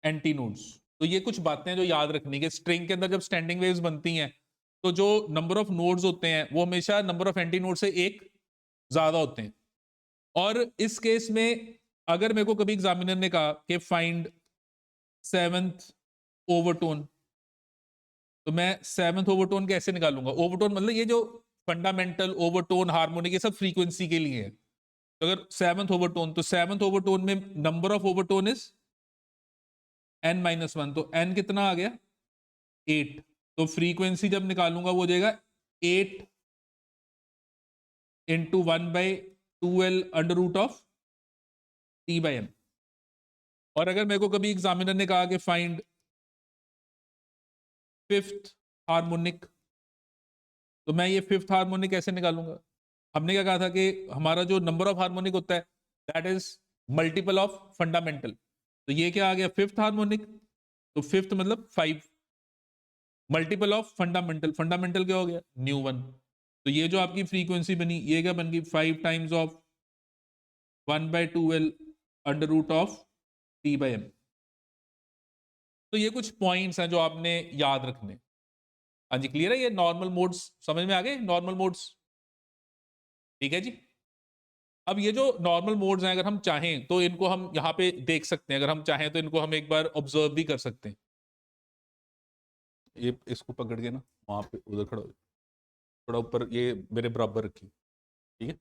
anti nodes. तो ये कुछ बातें जो याद रखनी है, स्ट्रिंग के अंदर जब स्टैंडिंग वेव्स बनती हैं तो जो नंबर ऑफ नोड्स होते हैं वो हमेशा नंबर ऑफ एंटी नोड से एक ज्यादा होते हैं। और इस केस में अगर मेरे को कभी एग्जामिनर ने कहा कि फाइंड 7th ओवरटोन, तो मैं 7th ओवरटोन कैसे निकालूंगा? ओवरटोन मतलब ये जो फंडामेंटल ओवरटोन, हार्मोनिक, ये सब फ्रीक्वेंसी के लिए है। तो अगर 7th ओवरटोन, तो 7th ओवरटोन में number of overtone is n-1, तो n कितना आ गया? 8। तो फ्रीक्वेंसी जब निकालूंगा वो हो जाएगा 8 into 1/2L under root of T/m। और अगर मेरे को कभी एग्जामिनर ने कहा कि फाइंड 5th हार्मोनिक, तो मैं ये 5th हार्मोनिक कैसे निकालूंगा? हमने क्या कहा था कि हमारा जो नंबर ऑफ हार्मोनिक होता है that is multiple of fundamental. तो ये क्या आ गया? 5th harmonic. तो 5th मतलब 5 मल्टीपल ऑफ फंडामेंटल, फंडामेंटल क्या हो गया? ν1। तो ये जो आपकी फ्रीक्वेंसी बनी ये क्या बन गई? 5 times of 1/2L under root of T/m। तो ये कुछ पॉइंट्स हैं जो आपने याद रखने। हाँ जी, क्लियर है? ये नॉर्मल मोड्स समझ में आ गए? नॉर्मल मोड्स, ठीक है जी। अब ये जो नॉर्मल मोड्स हैं, अगर हम चाहें तो इनको हम यहाँ पे देख सकते हैं, अगर हम चाहें तो इनको हम एक बार ऑब्जर्व भी कर सकते हैं। ये इसको पकड़ के ना वहां पे उधर खड़ा हो, थोड़ा ऊपर ये मेरे बराबर रखी, ठीक है।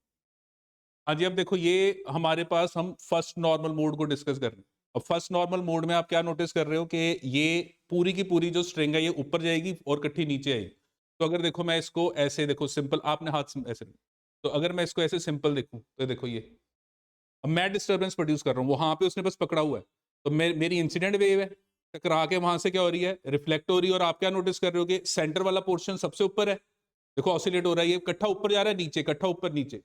हाँ जी, अब देखो ये हमारे पास हम फर्स्ट नॉर्मल मोड को डिस्कस कर रहे हैं। अब फर्स्ट नॉर्मल मोड में आप क्या नोटिस कर रहे हो कि ये पूरी की पूरी जो स्ट्रिंग है ये ऊपर जाएगी और इकट्ठी नीचे आएगी। तो अगर देखो मैं इसको ऐसे देखो सिंपल, आपने हाथ ऐसे, तो अगर मैं इसको ऐसे सिंपल देखूं तो देखो ये अब मैं डिस्टर्बेंस प्रोड्यूस कर रहा हूँ, वहां पे उसने बस पकड़ा हुआ है, तो मेरी इंसिडेंट वेव है, टकरा के वहां से क्या हो रही है, रिफ्लेक्ट हो रही है। और आप क्या नोटिस कर रहे हो कि सेंटर वाला पोर्शन सबसे ऊपर है, देखो ऑसिलेट हो रहा है, ये इकट्ठा ऊपर जा रहा है, नीचे इकट्ठा ऊपर नीचे।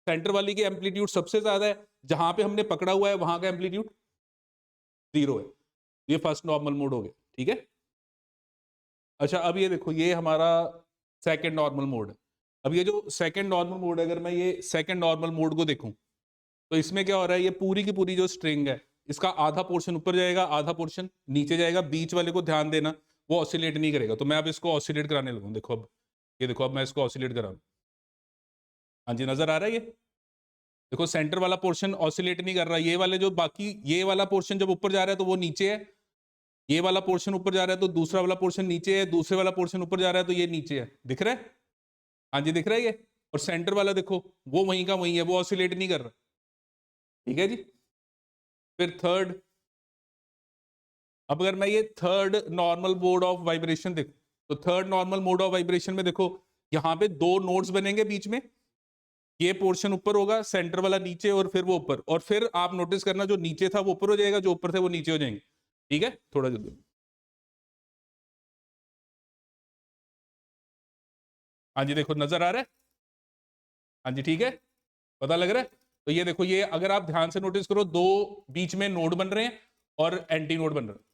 सेंटर वाली की एम्पलीट्यूड सबसे ज्यादा है, जहां पे हमने पकड़ा हुआ है वहां का एम्पलीट्यूड 0 है। ये फर्स्ट नॉर्मल मोड हो गया, ठीक है। अच्छा, अब ये देखो ये हमारा सेकंड नॉर्मल मोड है। अब ये जो सेकंड नॉर्मल मोड है, अगर मैं ये सेकंड नॉर्मल मोड को देखूं तो इसमें क्या हो रहा है, ये पूरी की पूरी जो स्ट्रिंग है इसका आधा पोर्शन ऊपर जाएगा, आधा पोर्शन नीचे जाएगा। बीच वाले को ध्यान देना, वो ऑसिलेट नहीं करेगा। तो मैं अब इसको ऑसिलेट कराने लगूं, देखो अब ये देखो, अब मैं इसको ऑसिलेट करा रहा हूं। हाँ जी, नजर आ रहा है ये, देखो सेंटर वाला पोर्शन ऑसिलेट नहीं कर रहा। ये वाले जो बाकी ये वाला पोर्शन जब ऊपर जा रहा है तो वो नीचे है, ये वाला पोर्शन ऊपर जा रहा है तो दूसरा वाला पोर्शन नीचे है, दूसरे वाला पोर्शन ऊपर जा रहा है तो ये नीचे है। दिख रहा है? हाँ जी, दिख रहा है ये। और सेंटर वाला देखो वो वहीं का वहीं है, वो ऑसिलेट नहीं कर रहा, ठीक है जी। फिर थर्ड, अब अगर मैं ये third normal mode of vibration देखूं तो third normal mode of vibration में देखो यहां पे दो नोड्स बनेंगे बीच में, ये पोर्शन ऊपर होगा, सेंटर वाला नीचे, और फिर वो ऊपर। और फिर आप नोटिस करना जो नीचे था वो ऊपर हो जाएगा, जो ऊपर थे वो नीचे हो जाएंगे, ठीक है। थोड़ा जल्दी, हाँ जी देखो नजर आ रहा है, हाँ जी ठीक है, पता लग रहा है। तो ये देखो, ये अगर आप ध्यान से नोटिस करो, दो बीच में नोड बन रहे हैं और एंटी नोड बन रहे हैं,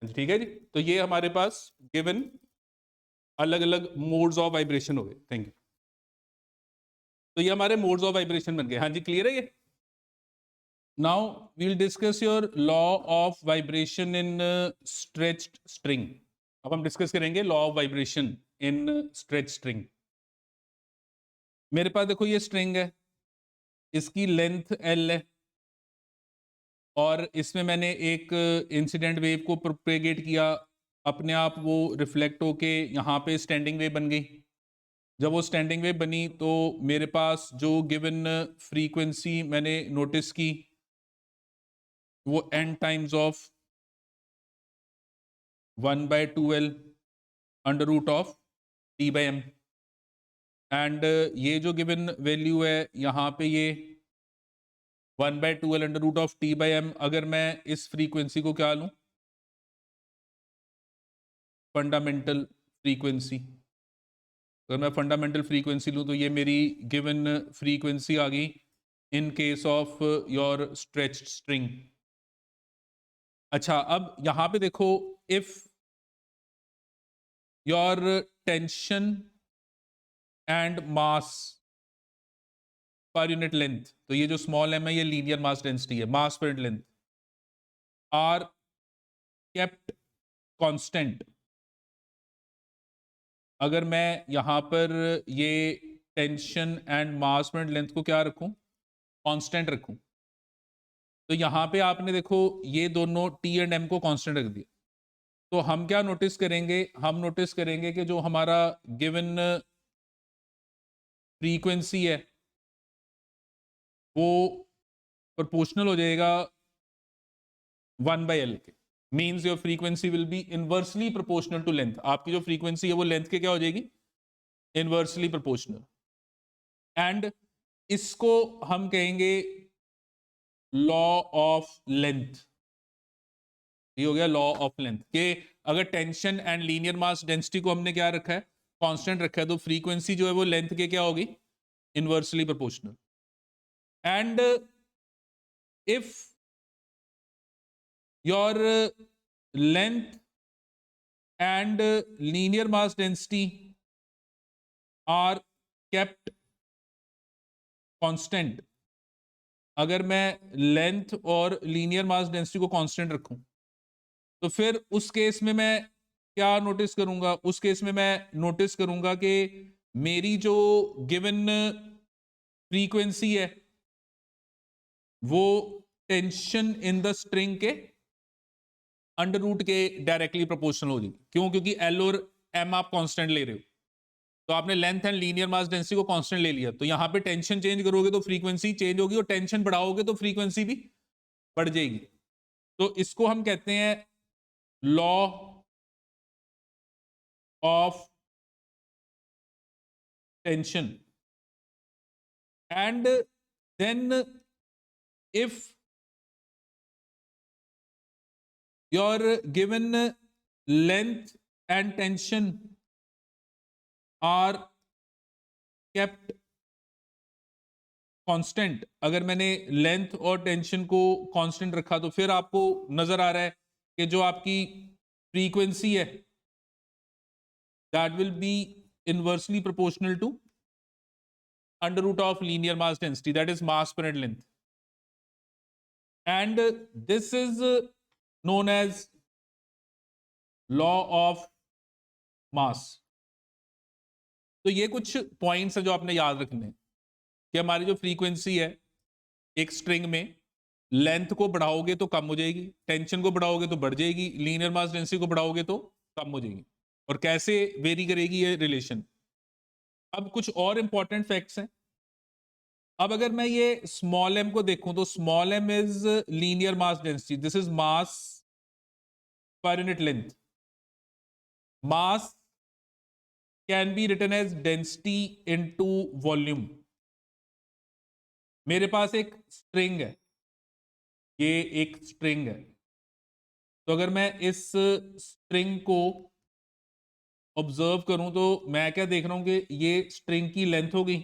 हाँ जी ठीक है जी। तो ये हमारे पास गिवन अलग अलग मोड्स ऑफ वाइब्रेशन हो गए। Thank you. तो ये हमारे मोड्स ऑफ वाइब्रेशन बन गए। हाँ जी, क्लियर है ये। Now we will discuss your law of vibration in stretched string. अब हम डिस्कस करेंगे law of vibration in stretch string. मेरे पास देखो ये स्ट्रिंग है, इसकी लेंथ L है, और इसमें मैंने एक इंसिडेंट वेव को प्रोपेगेट किया, अपने आप वो रिफ्लेक्ट होके यहाँ पे स्टैंडिंग वेव बन गई। जब वो स्टैंडिंग वेव बनी तो मेरे पास जो गिवन फ्रीक्वेंसी मैंने नोटिस की वो n times of 1/2L under root of T/m। And ये जो गिवन वैल्यू है यहाँ पे ये 1/2L under root of T/m, अगर मैं इस फ्रीक्वेंसी को क्या लूँ, फंडामेंटल फ्रीक्वेंसी। अगर मैं फंडामेंटल फ्रीक्वेंसी लूँ तो ये मेरी गिवन फ्रीक्वेंसी आ गई इन case of your stretched string. अच्छा, अब यहां पे देखो, if your tension and mass पर यूनिट लेंथ, तो ये जो स्मॉल m है ये लीनियर मास डेंसिटी है, मास पर unit length are kept constant. अगर मैं यहां पर ये टेंशन एंड मास पर यूनिट लेंथ को क्या रखूं, कांस्टेंट रखूं, तो यहां पे आपने देखो ये दोनों T एंड M को कांस्टेंट रख दिया। तो हम क्या नोटिस करेंगे, हम नोटिस करेंगे कि जो हमारा गिवन फ्रीक्वेंसी है वो प्रोपोर्शनल हो जाएगा 1/L के। Means your frequency will be inversely proportional to length. आपकी जो फ्रीक्वेंसी है वो लेंथ के क्या हो जाएगी, इनवर्सली प्रोपोर्शनल। एंड इसको हम कहेंगे लॉ ऑफ लेंथ। ये हो गया लॉ ऑफ लेंथ के अगर tension and linear mass density को हमने क्या रखा है, कांस्टेंट रखा है, तो फ्रीक्वेंसी जो है वो लेंथ के क्या होगी, inversely proportional. And if your length and linear mass density are kept constant, अगर मैं लेंथ और लीनियर मास डेंसिटी को कांस्टेंट रखूं तो फिर उस केस में मैं क्या नोटिस करूंगा, उस केस में मैं नोटिस करूंगा कि मेरी जो गिवन फ्रीक्वेंसी है वो टेंशन इन द स्ट्रिंग के अंडर रूट के डायरेक्टली प्रोपोर्शनल हो जाएगी। क्यों? क्योंकि एल और एम आप कांस्टेंट ले रहे हो, तो आपने length and linear mass density को कांस्टेंट ले लिया, तो यहां पे टेंशन चेंज करोगे तो फ्रीक्वेंसी चेंज होगी, और टेंशन बढ़ाओगे तो फ्रीक्वेंसी भी बढ़ जाएगी। तो इसको हम कहते हैं law of tension. And then if your given length and tension are kept constant, अगर मैंने लेंथ और टेंशन को कांस्टेंट रखा तो फिर आपको नजर आ रहा है कि जो आपकी फ्रीक्वेंसी है that will be inversely proportional to under root of linear mass density, that is mass पर unit length, and this is known as law of mass। तो ये कुछ पॉइंट्स है जो आपने याद रखने हैं कि हमारी जो फ्रीक्वेंसी है एक स्ट्रिंग में, लेंथ को बढ़ाओगे तो कम हो जाएगी, टेंशन को बढ़ाओगे तो बढ़ जाएगी, लीनियर मास डेंसिटी को बढ़ाओगे तो कम हो जाएगी, और कैसे वेरी करेगी ये रिलेशन। अब कुछ और इंपॉर्टेंट फैक्ट्स हैं। अब अगर मैं ये स्मॉल एम को देखूं तो small m is linear mass density, this is mass पर unit length. Mass can be written as density into volume. मेरे पास एक स्ट्रिंग है, ये एक स्ट्रिंग है, तो अगर मैं इस स्ट्रिंग को ऑब्जर्व करूं तो मैं क्या देख रहा हूं कि ये स्ट्रिंग की लेंथ हो गई,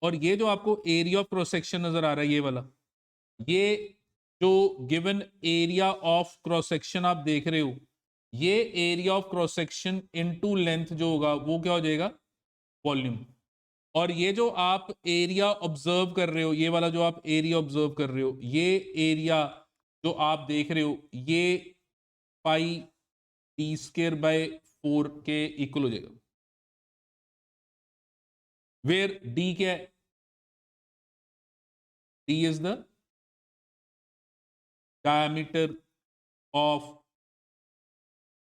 और ये जो आपको एरिया ऑफ क्रॉस सेक्शन नजर आ रहा है ये वाला, ये जो given area of cross section आप देख रहे हो, ये area of cross section into length जो होगा वो क्या हो जाएगा? वॉल्यूम। और ये जो आप एरिया ऑब्जर्व कर रहे हो, ये वाला जो आप एरिया ऑब्जर्व कर रहे हो, ये एरिया जो आप देख रहे हो, ये पाई टी स्क्वायर बाय 4 के इक्वल हो जाएगा, वेयर डी क्या है? D is the diameter of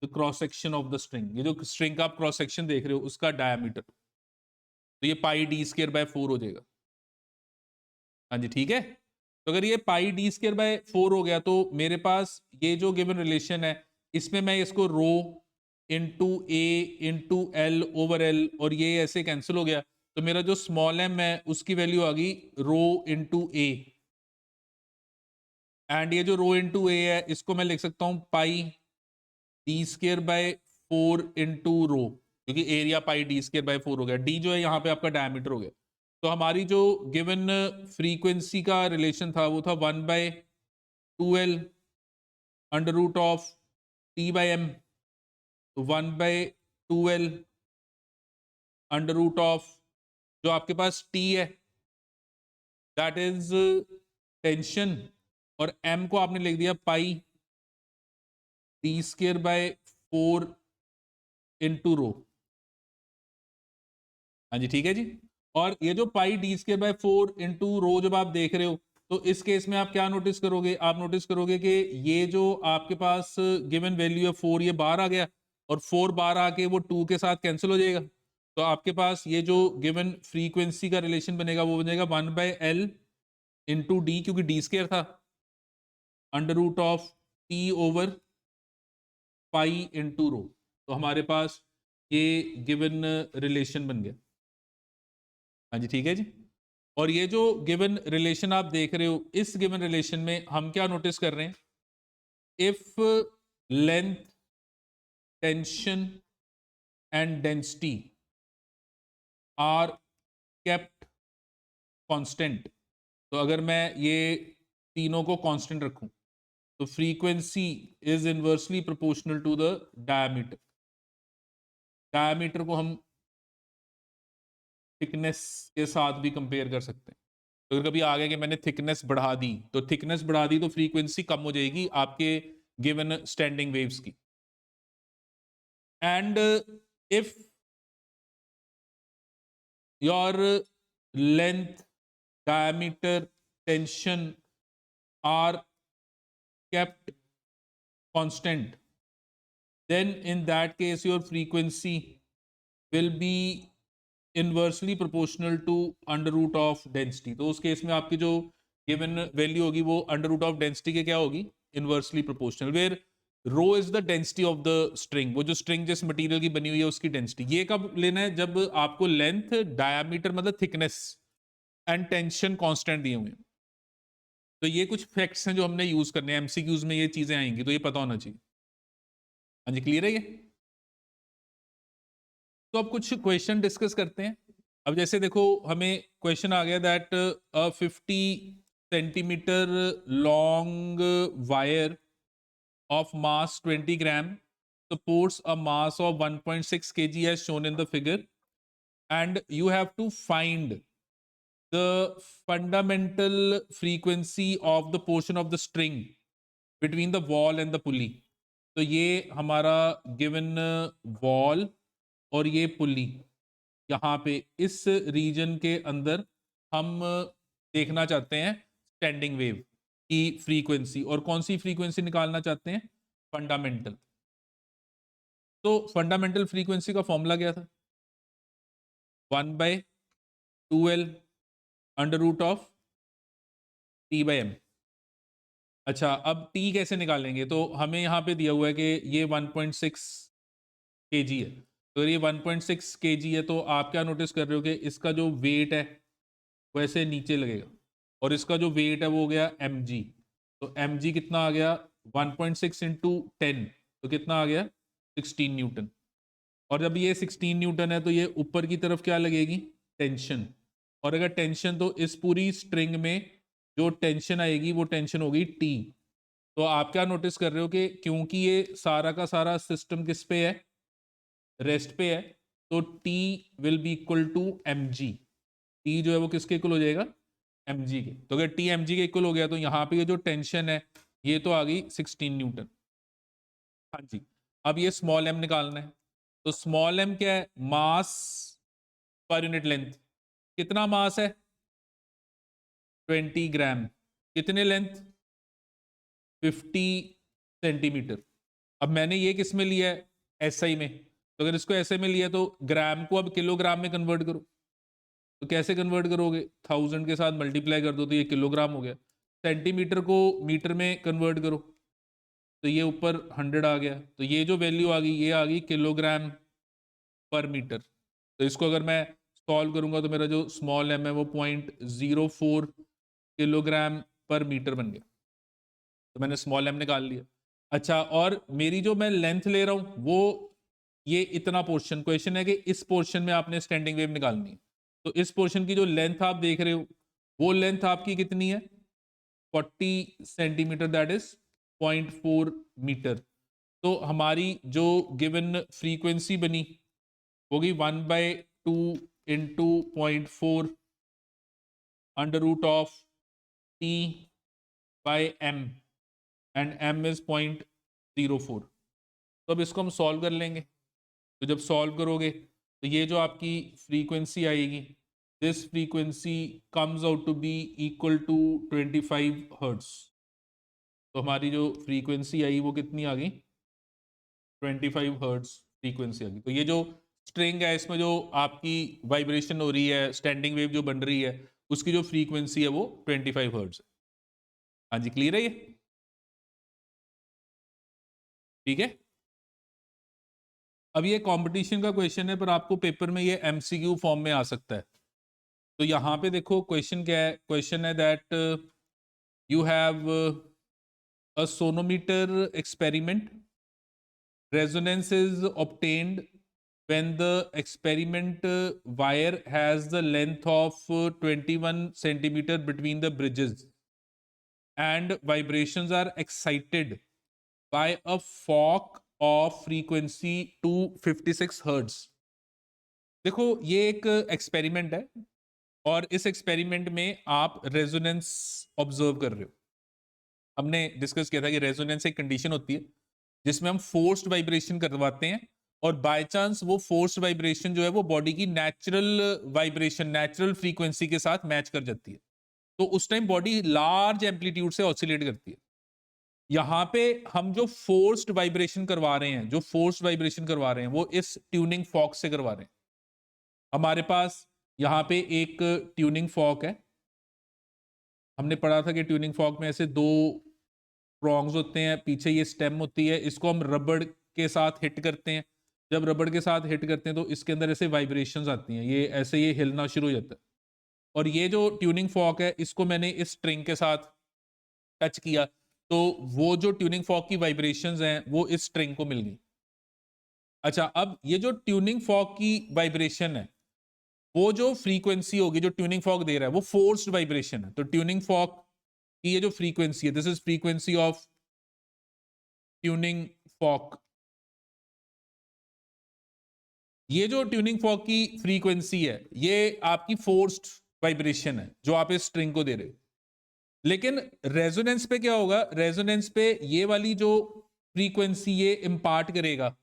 the cross section of the string. ये जो स्ट्रिंग का आप क्रॉस सेक्शन देख रहे हो उसका डायमीटर, तो ये पाई डी स्क्वायर बाय 4 हो जाएगा। हाँ जी, ठीक है। तो अगर ये पाई डी स्क्वायर बाय 4 हो गया तो मेरे पास ये जो गिवन रिलेशन है, इसमें मैं इसको रो इंटू ए इंटू एल ओवर एल, और ये ऐसे कैंसिल हो गया, तो मेरा जो स्मॉल एम है उसकी वैल्यू आ गई रो इंटू ए। एंड ये जो रो इंटू ए है इसको मैं लिख सकता हूं pi D square by 4 into rho, क्योंकि area pi D square by 4 हो गया, डी जो है यहाँ पे आपका डायमीटर हो गया। तो हमारी जो गिवन फ्रीक्वेंसी का रिलेशन था वो था 1/2L under root of T by M, तो 1/2L अंडर रूट ऑफ जो आपके पास टी है दैट इज टेंशन, और एम को आपने लिख दिया pi D square by 4 into rho. हाँ जी, ठीक है जी। और ये जो pi D square by 4 into rho जब आप देख रहे हो, तो इस केस में आप क्या नोटिस करोगे? आप नोटिस करोगे कि ये जो आपके पास गिवन वैल्यू है 4, ये बाहर आ गया, और 4 बाहर आके वो 2 के साथ कैंसिल हो जाएगा, तो आपके पास ये जो गिवन फ्रीक्वेंसी का रिलेशन बनेगा वो बनेगा 1/L इंटू डी, क्योंकि डी स्क्वायर था, under root of t over pi into rho. तो हमारे पास ये गिवन रिलेशन बन गया। हाँ जी, ठीक है जी। और ये जो गिवन रिलेशन आप देख रहे हो, इस गिवन रिलेशन में हम क्या नोटिस कर रहे हैं? If length, tension and density are kept constant, तो अगर मैं ये तीनों को कांस्टेंट रखूं तो frequency is inversely proportional to the diameter. Diameter को हम थिकनेस के साथ भी कंपेयर कर सकते हैं। तो अगर कभी आ गया कि मैंने थिकनेस बढ़ा दी, तो थिकनेस बढ़ा दी तो फ्रीक्वेंसी कम हो जाएगी आपके गिवन स्टैंडिंग वेव्स की। And if your length, diameter, tension are kept constant, then in that case your frequency will be inversely proportional to under root of density. तो उस केस में आपकी जो गिवन वैल्यू होगी वो अंडर रूट ऑफ डेंसिटी के क्या होगी, inversely proportional, where rho is the density of the string. वो जो स्ट्रिंग जिस मटेरियल की बनी हुई है उसकी डेंसिटी। ये कब लेना है, जब आपको लेंथ, डायामीटर मतलब थिकनेस एंड टेंशन कांस्टेंट दिए हुए हैं। तो ये कुछ फैक्ट्स हैं जो हमने यूज करने हैं, एमसीक्यूज में ये चीजें आएंगी, तो ये पता होना चाहिए। हाँ जी, क्लियर है ये। तो अब कुछ क्वेश्चन डिस्कस करते हैं। अब जैसे देखो हमें क्वेश्चन आ गया that 50 centimetre long wire of mass 20 gram supports a mass of 1.6 kg as shown in the figure, and you have to find the fundamental frequency of the portion of the string between the wall and the pulley। तो ये हमारा given wall और ये पुली, यहाँ पे इस reason के अंदर हम देखना चाहते हैं स्टैंडिंग वेव की फ्रीक्वेंसी। और कौन सी फ्रीक्वेंसी निकालना चाहते हैं, फंडामेंटल। तो फंडामेंटल फ्रीक्वेंसी का फॉर्मूला क्या था, 1/2L under root of T/m। अच्छा, अब T कैसे निकालेंगे, तो हमें यहाँ पे दिया हुआ है कि ये 1.6 kg है। तो ये 1.6 kg है, तो आप क्या नोटिस कर रहे हो कि इसका जो वेट है वो ऐसे नीचे लगेगा, और इसका जो वेट है वो हो गया mg। तो mg कितना आ गया, 1.6 इंटू 10, तो कितना आ गया 16 न्यूटन। और जब ये 16 न्यूटन है तो ये ऊपर की तरफ क्या लगेगी, टेंशन। और अगर टेंशन, तो इस पूरी स्ट्रिंग में जो टेंशन आएगी वो टेंशन होगी T। तो आप क्या नोटिस कर रहे हो कि क्योंकि ये सारा का सारा सिस्टम किस पे है, रेस्ट पे है, तो T will be equal to mg। T जो है वो किसके इक्वल हो जाएगा, mg के। तो अगर T mg के इक्वल हो गया तो यहाँ पे ये जो टेंशन है ये तो आ गई 16 न्यूटन। हाँ जी, अब ये स्मॉल m निकालना है। तो स्मॉल m क्या है, मास पर यूनिट लेंथ। कितना मास है, 20 ग्राम। कितने लेंथ, 50 सेंटीमीटर। अब मैंने ये किस में लिया है, एसआई में। तो अगर इसको ऐसे में लिया तो ग्राम को अब किलोग्राम में कन्वर्ट करो। तो कैसे कन्वर्ट करोगे, 1000 के साथ मल्टीप्लाई कर दो तो ये किलोग्राम हो गया। सेंटीमीटर को मीटर में कन्वर्ट करो तो ये ऊपर 100 आ गया। तो ये जो वैल्यू आ गई ये आ गई किलोग्राम पर मीटर। तो इसको अगर मैं सॉल्व करूंगा तो मेरा जो स्मॉल एम है वो 0.04 किलोग्राम पर मीटर बन गया। तो मैंने स्मॉल एम निकाल लिया। अच्छा, और मेरी जो मैं लेंथ ले रहा हूं वो ये इतना पोर्शन, क्वेश्चन है कि इस पोर्शन में आपने स्टैंडिंग वेव निकालनी है। तो इस पोर्शन की जो लेंथ आप देख रहे हो वो लेंथ आपकी कितनी है, 40 सेंटीमीटर, दैट इज 0.4 मीटर। तो हमारी जो गिवन फ्रीक्वेंसी बनी होगी 1/2 into 0.4 under root of T by m, and m is 0.04। तो अब इसको हम सॉल्व कर लेंगे। तो जब सॉल्व करोगे तो ये जो आपकी फ्रीक्वेंसी आएगी, this frequency comes out to be equal to 25 hertz. तो हमारी जो फ्रीक्वेंसी आई वो कितनी आ गई, 25 हर्ट्ज फ्रीक्वेंसी आ गई। तो ये जो स्ट्रिंग है इसमें जो आपकी वाइब्रेशन हो रही है, स्टैंडिंग वेव जो बन रही है, उसकी जो फ्रीक्वेंसी है वो 25 हर्ट्ज है। हाँ जी, क्लियर है ये, ठीक है। अब ये कंपटीशन का क्वेश्चन है पर आपको पेपर में ये एमसीक्यू फॉर्म में आ सकता है। तो यहाँ पे देखो क्वेश्चन क्या है, क्वेश्चन है that you have a sonometer experiment, resonance is obtained when the experiment wire has the length of 21 centimeter between the bridges, and vibrations are excited by a fork of frequency 256 hertz। देखो ये एक experiment है और इस experiment में आप resonance observe कर रहे हो। हमने डिस्कस किया था कि रेजोनेंस एक कंडीशन होती है जिसमें हम फोर्स्ड वाइब्रेशन करवाते हैं और बाय चांस वो फोर्स्ड वाइब्रेशन जो है वो बॉडी की नेचुरल वाइब्रेशन, नेचुरल फ्रीक्वेंसी के साथ मैच कर जाती है, तो उस टाइम बॉडी लार्ज एम्पलीट्यूड से ऑसिलेट करती है। यहां पे हम जो फोर्स्ड वाइब्रेशन करवा रहे हैं, जो फोर्स्ड वाइब्रेशन करवा रहे हैं, वो इस ट्यूनिंग फॉक से करवा रहे हैं। हमारे पास यहां पे एक ट्यूनिंग फॉक है, हमने पढ़ा था कि ट्यूनिंग फॉक में ऐसे दो प्रॉन्ग्स होते हैं, पीछे ये स्टेम होती है, इसको हम रबड़ के साथ हिट करते हैं। जब रबड़ के साथ हिट करते हैं तो इसके अंदर ऐसे वाइब्रेशंस आती हैं, ये ऐसे ये हिलना शुरू हो जाता है। और ये जो ट्यूनिंग फॉक है, इसको मैंने इस स्ट्रिंग के साथ टच किया, तो वो जो ट्यूनिंग फॉक की वाइब्रेशंस हैं वो इस स्ट्रिंग को मिल गई। अच्छा, अब ये जो ट्यूनिंग फॉक की वाइब्रेशन है, वो जो फ्रीक्वेंसी होगी जो ट्यूनिंग फॉक दे रहा है, वो फोर्स्ड वाइब्रेशन है। तो ट्यूनिंग फॉक की ये जो फ्रीक्वेंसी है, this is frequency of tuning fork. ये जो ट्यूनिंग फॉक की फ्रीक्वेंसी है, ये आपकी फोर्स्ड वाइब्रेशन है जो आप इस स्ट्रिंग को दे रहे हो। लेकिन रेजोनेंस पे क्या होगा? रेजोनेंस पे ये वाली जो फ्रीक्वेंसी ये इंपार्ट करेगा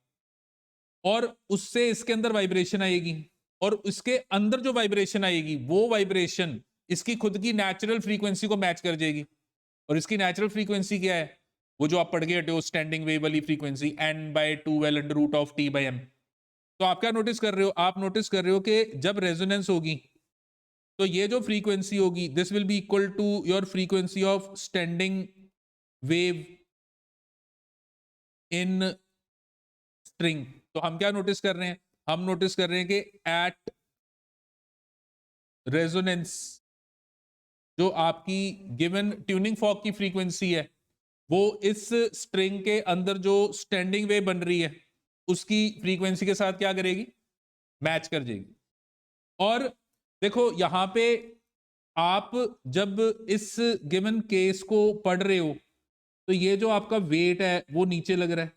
और उससे इसके अंदर वाइब्रेशन आएगी, और इसके अंदर जो वाइब्रेशन आएगी वो वाइब्रेशन इसकी खुद की नेचुरल फ्रीक्वेंसी को मैच कर जाएगी। और इसकी नेचुरल फ्रीक्वेंसी क्या है? वो जो आप पढ़ गए हटे हो, स्टैंडिंग वेव वाली फ्रीक्वेंसी, n/2L√T/m। तो आप क्या नोटिस कर रहे हो? आप नोटिस कर रहे हो कि जब रेजोनेंस होगी तो ये जो फ्रीक्वेंसी होगी, this will be equal to your frequency of standing wave in string. तो हम क्या नोटिस कर रहे हैं? हम नोटिस कर रहे हैं कि एट रेजोनेंस जो आपकी गिवन ट्यूनिंग फॉक की फ्रीक्वेंसी है, वो इस स्ट्रिंग के अंदर जो स्टैंडिंग वेव बन रही है उसकी फ्रीक्वेंसी के साथ क्या करेगी? मैच कर जाएगी। और देखो यहां पे आप जब इस गिवन केस को पढ़ रहे हो तो ये जो आपका वेट है वो नीचे लग रहा है,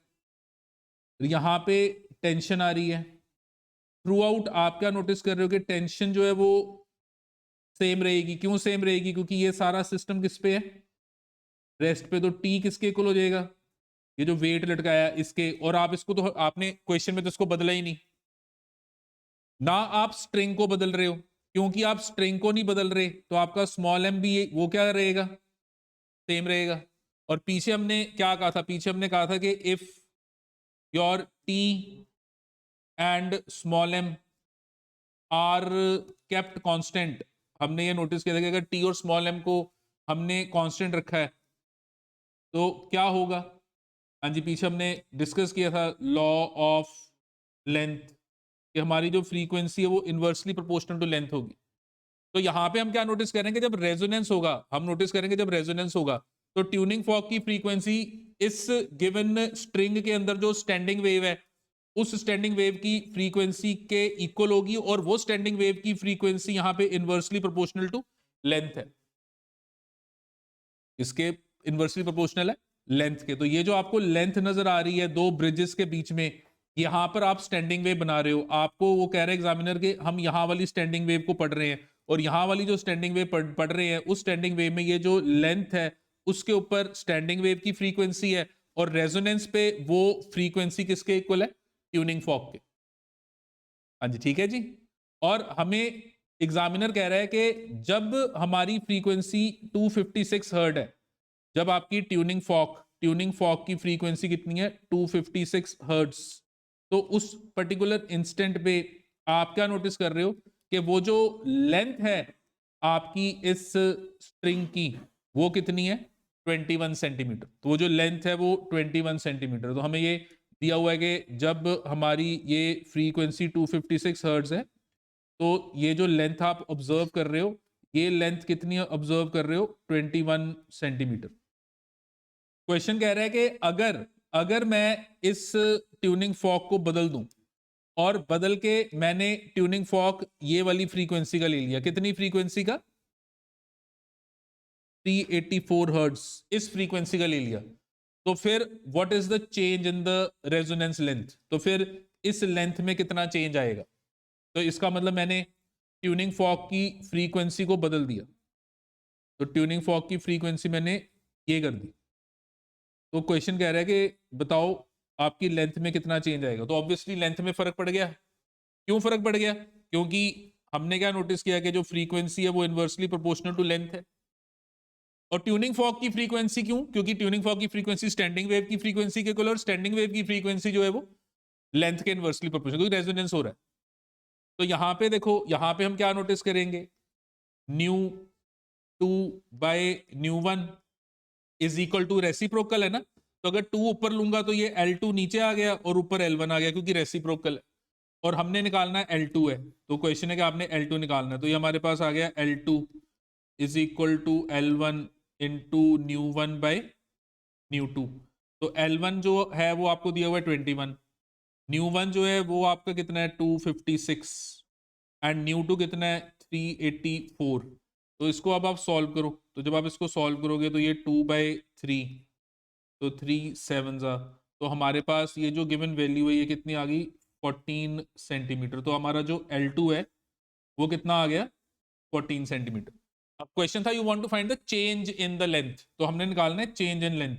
यहां पे टेंशन आ रही है। थ्रू आउट आप क्या नोटिस कर रहे हो कि टेंशन जो है वो सेम रहेगी। क्यों सेम रहेगी? क्योंकि ये सारा सिस्टम किस पे है? रेस्ट पे। तो टी किसके इक्वल हो जाएगा? ये जो वेट लटकाया इसके। और आप इसको तो आपने क्वेश्चन में तो इसको बदला ही नहीं ना, आप स्ट्रिंग को बदल रहे हो। क्योंकि आप स्ट्रिंग को नहीं बदल रहे तो आपका स्मॉल एम भी वो क्या रहेगा? सेम रहेगा। और पीछे हमने क्या कहा था? पीछे हमने कहा था कि if your t and small m are kept constant, हमने ये नोटिस किया था कि अगर टी और स्मॉल एम को हमने कांस्टेंट रखा है तो क्या होगा? हाँ जी, पीछे हमने डिस्कस किया था लॉ ऑफ लेंथ, कि हमारी जो फ्रीक्वेंसी है वो इनवर्सली प्रोपोर्शनल टू लेंथ होगी। तो यहां पे हम क्या नोटिस करेंगे? जब रेजोनेंस होगा, हम नोटिस करेंगे जब रेजोनेंस होगा तो ट्यूनिंग फॉक की फ्रीक्वेंसी इस गिवन स्ट्रिंग के अंदर जो स्टैंडिंग वेव है उस स्टैंडिंग वेव की फ्रीक्वेंसी के इक्वल होगी, और वो स्टैंडिंग वेव की फ्रीक्वेंसी यहां पे इनवर्सली प्रोपोर्शनल टू लेंथ है। इसके इनवर्सली प्रोपोर्शनल है लेंथ के। तो ये जो आपको लेंथ नजर आ रही है दो ब्रिजेस के बीच में, यहां पर आप स्टैंडिंग वेव बना रहे हो। आपको वो कह रहे हैं एग्जामिनर के हम यहां वाली स्टैंडिंग वेव को पढ़ रहे हैं, और यहां वाली जो स्टैंडिंग वेव पढ़ रहे हैं उस स्टैंडिंग वेव में ये जो लेंथ है उसके ऊपर स्टैंडिंग वेव की फ्रीक्वेंसी है, और रेजोनेंस पे वो फ्रीक्वेंसी किसके इक्वल है? ट्यूनिंग फॉक के। हाँ जी, ठीक है जी। और हमें एग्जामिनर कह रहा है कि जब हमारी फ्रीक्वेंसी 256 हर्ट है, जब आपकी ट्यूनिंग फॉक की फ्रीक्वेंसी कितनी है? 256 हर्ट्स। तो उस पर्टिकुलर इंस्टेंट पे आप क्या नोटिस कर रहे हो कि वो जो लेंथ है आपकी इस स्ट्रिंग की वो कितनी है? 21 सेंटीमीटर। तो वो जो लेंथ है वो 21 सेंटीमीटर। तो हमें ये दिया हुआ है कि जब हमारी ये फ्रीक्वेंसी 256 हर्ट्ज है तो ये जो लेंथ आप ऑब्जर्व कर रहे हो, ये लेंथ कितनी ऑब्जर्व कर रहे हो? 21 सेंटीमीटर। क्वेश्चन कह रहा है कि अगर अगर मैं इस ट्यूनिंग फॉक को बदल दूं, और बदल के मैंने ट्यूनिंग फॉक ये वाली फ्रीक्वेंसी का ले लिया, कितनी फ्रीक्वेंसी का? 384 हर्ट्ज, इस फ्रीक्वेंसी का ले लिया, तो फिर what is the change in the resonance length? तो फिर इस लेंथ में कितना चेंज आएगा? तो इसका मतलब मैंने ट्यूनिंग फॉक की फ्रीक्वेंसी को बदल दिया। तो ट्यूनिंग फॉक की फ्रीक्वेंसी मैंने ये कर दी। तो क्वेश्चन कह रहा है कि बताओ आपकी लेंथ में कितना चेंज आएगा? तो ऑब्वियसली लेंथ में फर्क पड़ गया। क्यों फर्क पड़ गया? क्योंकि हमने क्या नोटिस किया कि जो फ्रीक्वेंसी है वो इनवर्सली प्रोपोर्शनल टू लेंथ है। और ट्यूनिंग फॉर्क की फ्रीक्वेंसी क्यों? क्योंकि ट्यूनिंग फॉर्क की फ्रीक्वेंसी स्टैंडिंग वेव की फ्रीक्वेंसी के इक्वल, और स्टैंडिंग वेव की फ्रीक्वेंसी जो है वो लेंथ के इनवर्सली प्रोपोर्शनल, क्योंकि रेजोनेंस हो रहा है। तो यहां पे देखो, यहां पे हम क्या नोटिस करेंगे, nu 2 by nu 1 is equal to reciprocal है ना। तो अगर 2 ऊपर लूंगा तो ये L2 नीचे आ गया और ऊपर L1 आ गया, क्योंकि रेसिप्रोकल है। और हमने निकालना है L2 है, तो क्वेश्चन है कि आपने L2 निकालना है। तो ये हमारे पास आ गया L2 is equal to L1 into nu 1 by nu 2। तो L1 जो है वो आपको दिया हुआ है 21, न्यू 1 जो है वो आपका कितना है 256, एंड न्यू 2 कितना है 384। तो इसको अब आप सॉल्व करो, तो जब आप इसको सॉल्व करोगे तो ये 2/3, तो 3 7 जा, तो हमारे पास ये जो गिवन वैल्यू है ये कितनी आ गई 14 सेंटीमीटर। तो हमारा जो L2 है वो कितना आ गया 14 सेंटीमीटर। अब क्वेश्चन था you want to find the change in the length, तो हमने निकालना है चेंज इन लेंथ।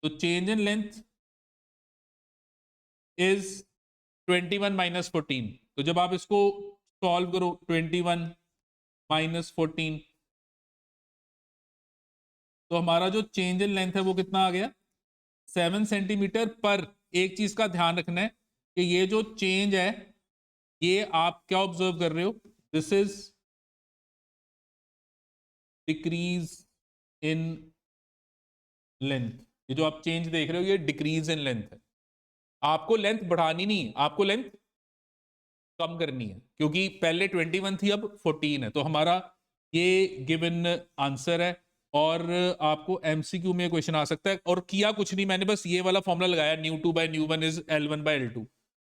तो change in length is 21 minus 14। तो जब आप इसको सॉल्व करो 21 माइनस 14, तो हमारा जो चेंज इन लेंथ है वो कितना आ गया 7 सेंटीमीटर। पर एक चीज का ध्यान रखना है कि ये जो चेंज है ये आप क्या ऑब्जर्व कर रहे हो, this is decrease in length. ये जो आप चेंज देख रहे हो ये डिक्रीज इन लेंथ है। आपको लेंथ बढ़ानी नहीं है, आपको लेंथ कम करनी है, क्योंकि पहले 21 थी अब 14 है। तो हमारा ये गिवन आंसर है। और आपको एमसीक्यू में क्वेश्चन आ सकता है, और किया कुछ नहीं, मैंने बस ये वाला फॉर्मूला लगाया, nu 2 by nu 1 is L1 by L2।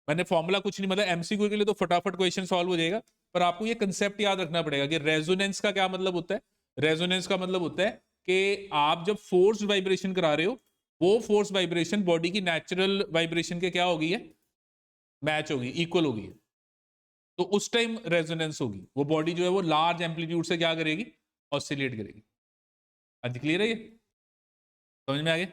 मैंने फॉर्मूला कुछ नहीं, मतलब एमसीक्यू के लिए तो फटाफट क्वेश्चन सॉल्व हो जाएगा। पर आपको ये कंसेप्ट याद रखना पड़ेगा कि रेजोनेंस का क्या मतलब होता है। रेजोनेंस का मतलब होता है कि आप जब फोर्स वाइब्रेशन करा रहे हो, वो फोर्स वाइब्रेशन बॉडी की नेचुरल वाइब्रेशन के क्या हो गई है, मैच होगी, इक्वल होगी। तो उस टाइम रेजोनेंस होगी, वो बॉडी जो है वो लार्ज एम्पलीट्यूड से क्या करेगी, ऑसिलेट करेगी। आज क्लियर है ये, समझ में आ गया?